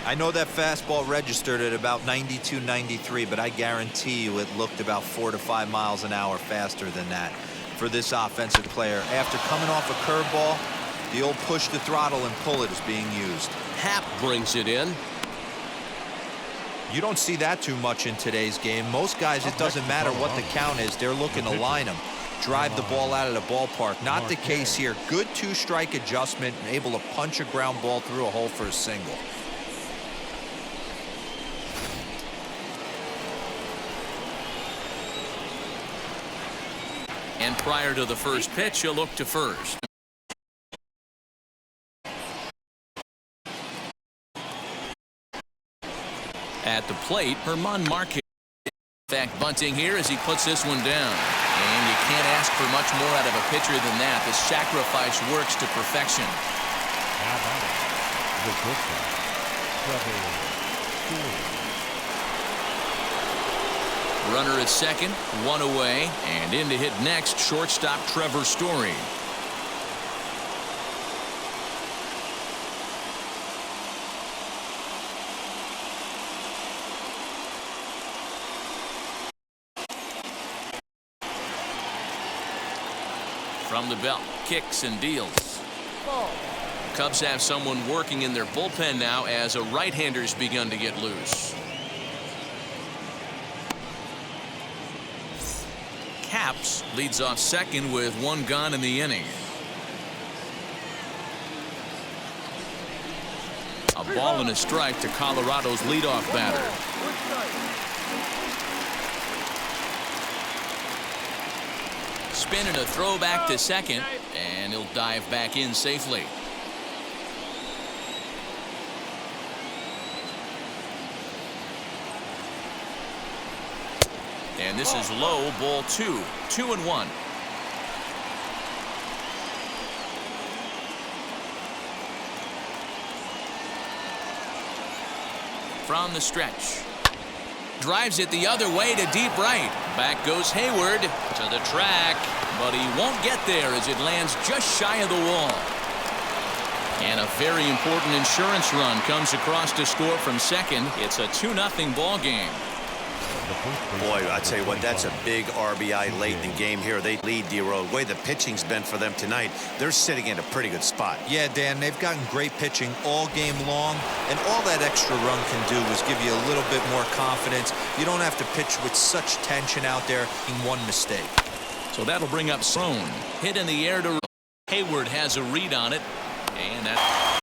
I know that fastball registered at about 92, 93, but I guarantee you it looked about 4 to 5 miles an hour faster than that for this offensive player. After coming off a curveball, the old push the throttle and pull it is being used. Happ brings it in. You don't see that too much in today's game. Most guys, it doesn't matter what the count is. They're looking to line them, drive the ball out of the ballpark. Not the case here. Good 2-strike adjustment and able to punch a ground ball through a hole for a single. And prior to the first pitch, he'll look to first. At the plate, Herman Marquez. In fact, bunting here as he puts this one down. And you can't ask for much more out of a pitcher than that. The sacrifice works to perfection. How about it? The pitcher, Trevor Story. Runner at second, 1 away, and in to hit next, shortstop Trevor Story. From the belt, kicks and deals. Cubs have someone working in their bullpen now as a right-hander's begun to get loose. Capps leads off second with 1 gone in the inning. A ball and a strike to Colorado's leadoff batter. Spin and a throw back to second, and he'll dive back in safely. And this is low, ball 2. 2-1. From the stretch. Drives it the other way to deep right. Back goes Hayward to the track, but he won't get there as it lands just shy of the wall. And a very important insurance run comes across to score from second. It's a 2-0 ball game. Boy, I tell you what, that's a big RBI late in the game here. They lead the road. The way the pitching's been for them tonight, they're sitting in a pretty good spot. Yeah, Dan, they've gotten great pitching all game long, and all that extra run can do is give you a little bit more confidence. You don't have to pitch with such tension out there in one mistake. So that'll bring up Crone. Hit in the air to Hayward has a read on it, and that.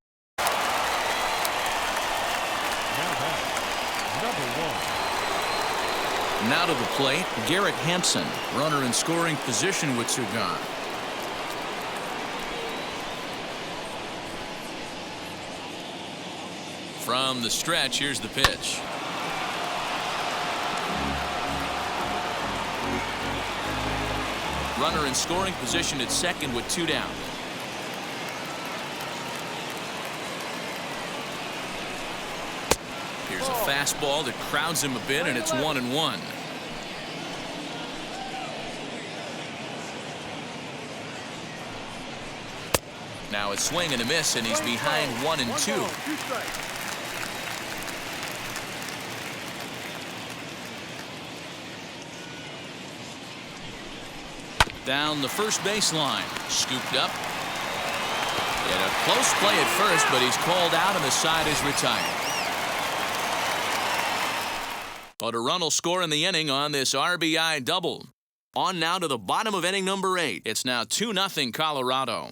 Now to the plate, Garrett Hampson, runner in scoring position with 2 gone. From the stretch, here's the pitch. Runner in scoring position at second with 2 down. Here's a fastball that crowds him a bit, and it's 1-1. Now a swing and a miss, and he's behind 1-2. Down the first baseline, scooped up. And a close play at first, but he's called out and the side is retired. But a run will score in the inning on this RBI double. On now to the bottom of inning number 8. It's now 2-0 Colorado.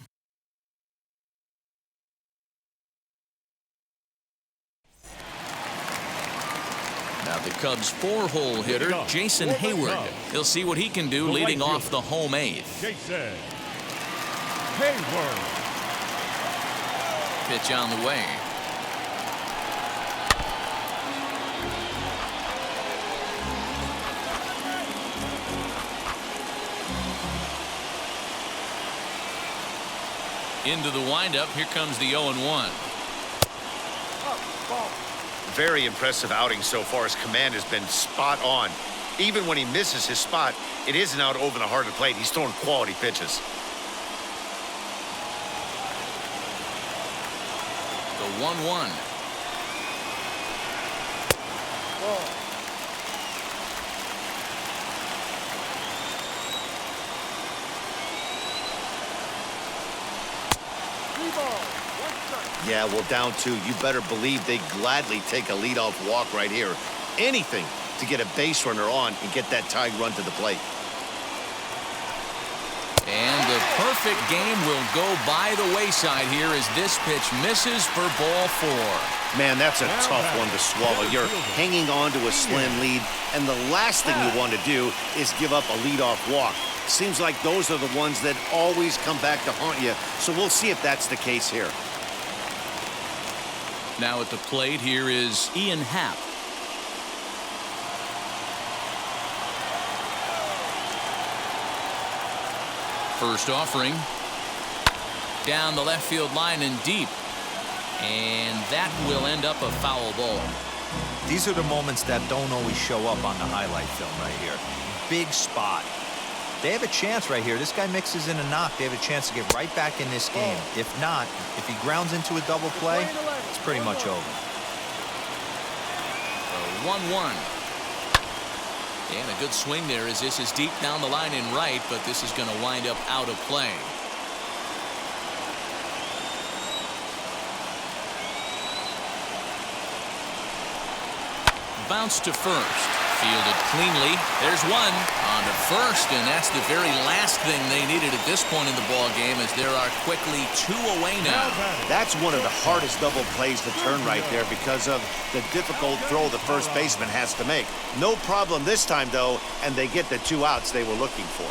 Now the Cubs' 4-hole hitter, Jason Hayward. He'll see what he can do leading off the home 8th. Jason Hayward. Pitch on the way. Into the windup. Here comes the 0-1. Very impressive outing so far. His command has been spot on. Even when he misses his spot, it isn't out over the heart of the plate. He's throwing quality pitches. The 1-1. Yeah, well, down 2. You better believe they gladly take a leadoff walk right here. Anything to get a base runner on and get that tying run to the plate. And the perfect game will go by the wayside here as this pitch misses for ball 4. Man, that's a tough one to swallow. You're hanging on to a slim lead, and the last thing you want to do is give up a leadoff walk. Seems like those are the ones that always come back to haunt you, so we'll see if that's the case here. Now at the plate, here is Ian Happ. First offering. Down the left field line and deep. And that will end up a foul ball. These are the moments that don't always show up on the highlight film right here. Big spot. They have a chance right here. This guy mixes in a knock. They have a chance to get right back in this game. If not, if he grounds into a double play, it's pretty much over. 1-1. And a good swing there as this is deep down the line and right, but this is going to wind up out of play. Bounce to first. Fielded cleanly. There's one on to first, and that's the very last thing they needed at this point in the ball game, as there are quickly 2 away now. That's one of the hardest double plays to turn right there because of the difficult throw the first baseman has to make. No problem this time, though, and they get the 2 outs they were looking for.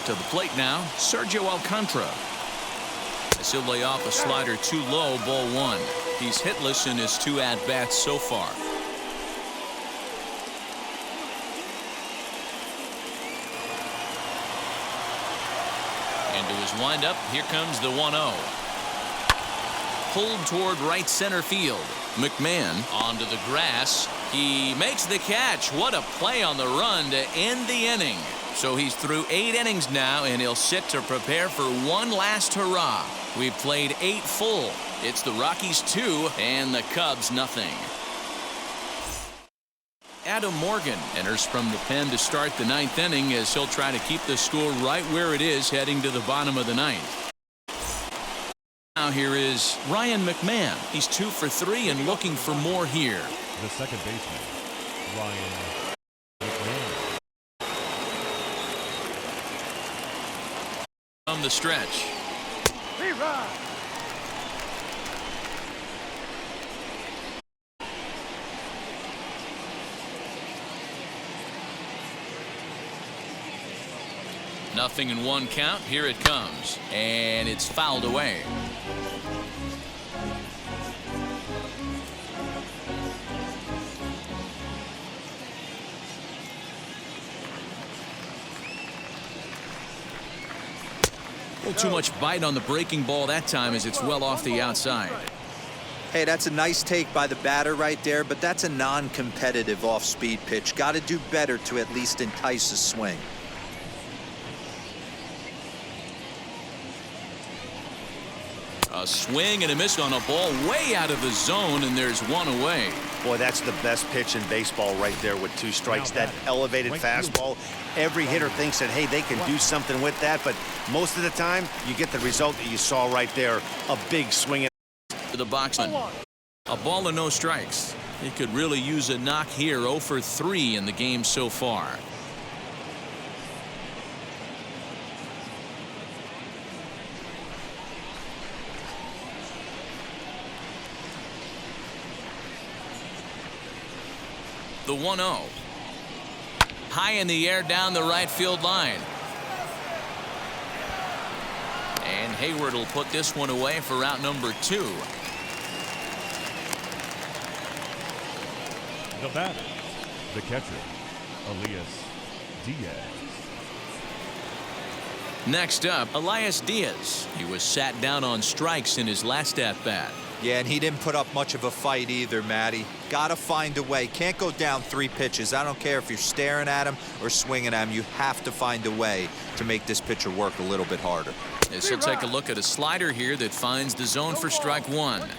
To the plate now, Sergio Alcantra. As he'll lay off a slider too low, ball 1. He's hitless in his 2 at-bats so far. Into his windup, here comes the 1-0. Pulled toward right center field. Mcmahon onto the grass. He makes the catch. What a play on the run to end the inning. So he's through 8 innings now, and he'll sit to prepare for one last hurrah. We've played 8 full. It's the Rockies 2 and the Cubs nothing. Adam Morgan enters from the pen to start the 9th inning as he'll try to keep the score right where it is heading to the bottom of the 9th. Now here is Ryan Mcmahon. He's 2 for 3 and looking for more here. The second baseman, Ryan McMahon. From the stretch. Nothing in 1 count. Here it comes. And it's fouled away. A little too much bite on the breaking ball that time as it's well off the outside. Hey, that's a nice take by the batter right there, but that's a non-competitive off-speed pitch. Got to do better to at least entice a swing. A swing and a miss on a ball way out of the zone, and there's 1 away. Boy, that's the best pitch in baseball right there with 2 strikes. That elevated fastball. Every hitter thinks that, hey, they can do something with that, but most of the time, you get the result that you saw right there, a big swing. To the box. A ball and no strikes. He could really use a knock here. 0 for 3 in the game so far. The 1-0. High in the air down the right field line. And Hayward will put this one away for out number 2. The batter, the catcher, Elias Diaz. Next up, Elias Diaz. He was sat down on strikes in his last at-bat. Yeah, and he didn't put up much of a fight either, Matty. Gotta find a way. Can't go down 3 pitches. I don't care if you're staring at him or swinging at him. You have to find a way to make this pitcher work a little bit harder. As he'll take a look at a slider here that finds the zone for strike 1.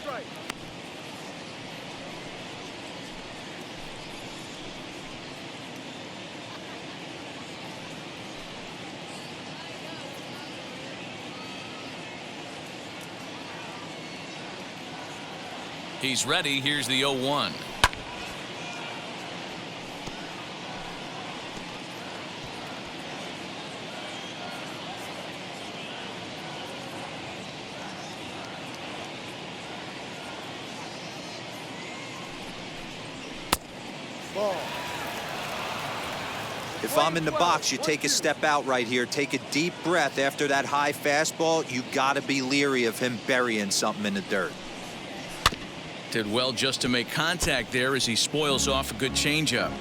He's ready. Here's the 0-1. Ball. If I'm in the box, you take a step out right here. Take a deep breath after that high fastball. You got to be leery of him burying something in the dirt. Did well just to make contact there as he spoils off a good changeup.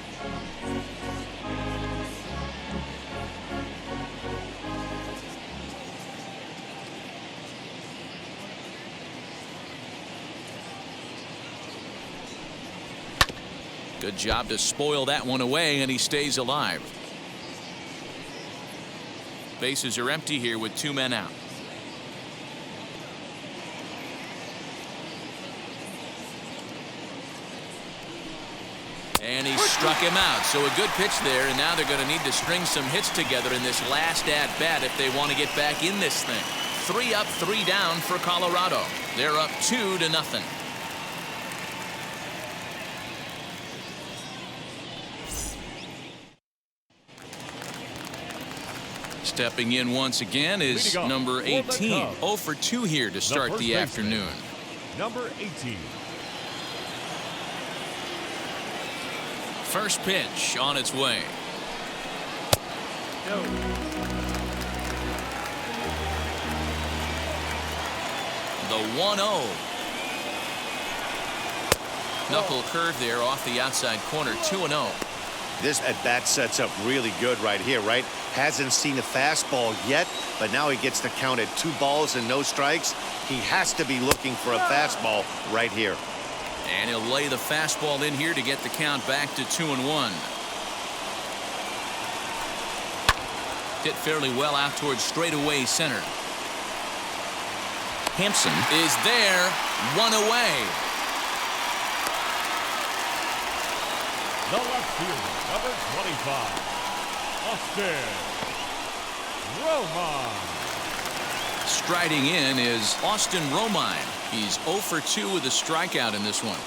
Good job to spoil that one away, and he stays alive. Bases are empty here with 2 men out. And he struck him out. So a good pitch there, and now they're going to need to string some hits together in this last at-bat if they want to get back in this thing. 3 up, 3 down for Colorado. They're up 2-0. Stepping in once again is number 18. 0 for 2 here to start the afternoon. Number 18. First pitch on its way. Go. The 1-0. Knuckle curve there off the outside corner. 2-0. This at-bat sets up really good right here, right? Hasn't seen a fastball yet, but now he gets the count at 2 balls and no strikes. He has to be looking for a fastball right here. And he'll lay the fastball in here to get the count back to 2-1. Hit fairly well out towards straightaway center. Hampson is there. 1 away. The left fielder, number 25, Austin Romine. Striding in is Austin Romine. He's 0 for 2 with a strikeout in this one.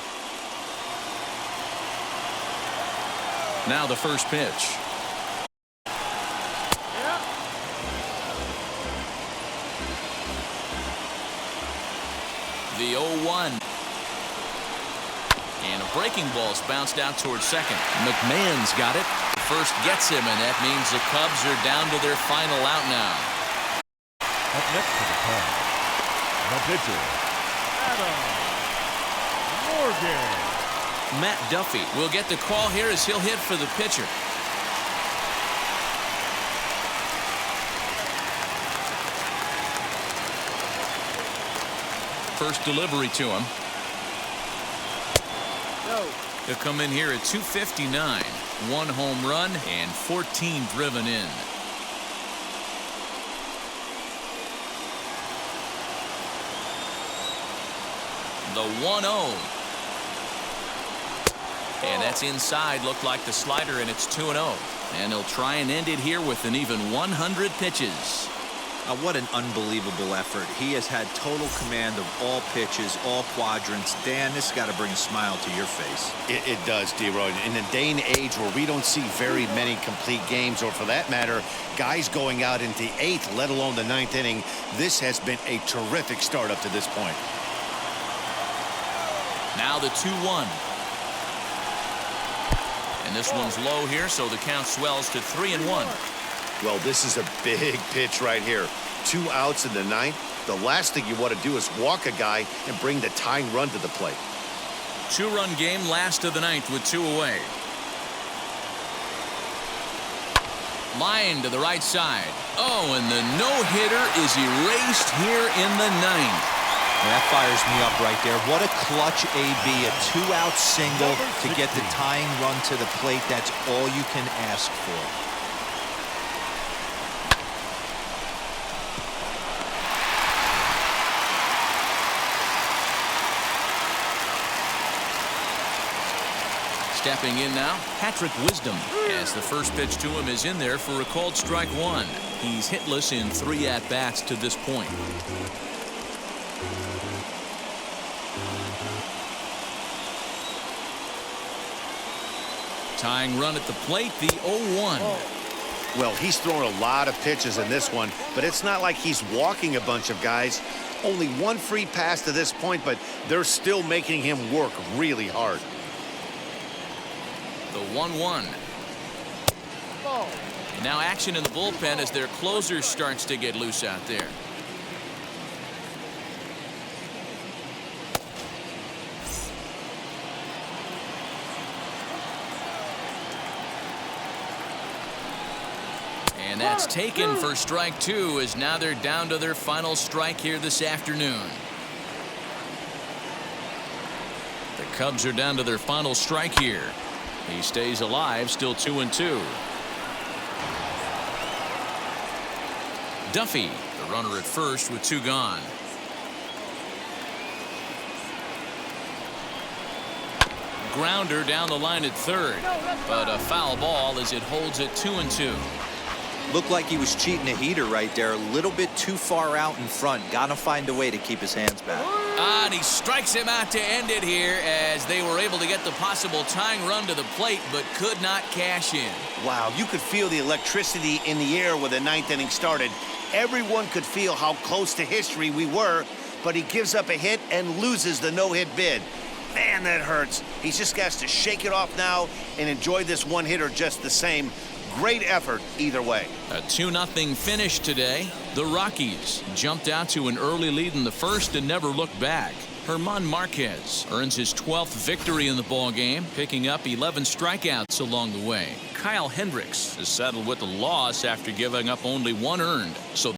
Now the first pitch. The 0-1. And a breaking ball's bounced out towards second. McMahon's got it. First gets him, and that means the Cubs are down to their final out now. Up next to the Cubs, the pitcher, Adam Morgan. Matt Duffy will get the call here as he'll hit for the pitcher. First delivery to him. He'll come in here at 259. 1 home run and 14 driven in. The 1-0. And that's inside. Looked like the slider, and it's 2-0. And he'll try and end it here with an even 100 pitches. What an unbelievable effort. He has had total command of all pitches, all quadrants. Dan, this has got to bring a smile to your face. It does, D-Roy. In a day and age where we don't see very many complete games, or for that matter, guys going out into 8th, let alone the 9th inning, this has been a terrific start up to this point. Now the 2-1. And this one's low here, so the count swells to 3-1. Well, this is a big pitch right here. 2 outs in the 9th. The last thing you want to do is walk a guy and bring the tying run to the plate. 2-run game, last of the 9th with 2 away. Line to the right side. Oh, and the no-hitter is erased here in the 9th. That fires me up right there. What a clutch AB, a 2-out single to get the tying run to the plate. That's all you can ask for. Stepping in now, Patrick Wisdom, as the first pitch to him is in there for a called strike 1. He's hitless in 3 at-bats to this point. Tying run at the plate, the 0-1. Well, he's thrown a lot of pitches in this one, but it's not like he's walking a bunch of guys. Only 1 free pass to this point, but they're still making him work really hard. The 1-1. And now action in the bullpen as their closer starts to get loose out there. And that's taken for strike 2, as now they're down to their final strike here this afternoon. The Cubs are down to their final strike here. He stays alive, still 2-2. Duffy, the runner at first with 2 gone. Grounder down the line at third, but a foul ball as it holds it 2-2. Looked like he was cheating a heater right there. A little bit too far out in front. Got to find a way to keep his hands back. And he strikes him out to end it here, as they were able to get the possible tying run to the plate but could not cash in. Wow, you could feel the electricity in the air when the 9th inning started. Everyone could feel how close to history we were, but he gives up a hit and loses the no-hit bid. Man, that hurts. He just has to shake it off now and enjoy this one-hitter just the same. Great effort either way. A 2-0 finish today. The Rockies jumped out to an early lead in the first and never looked back. German Marquez earns his 12th victory in the ballgame, picking up 11 strikeouts along the way. Kyle Hendricks is settled with a loss after giving up only 1 earned. So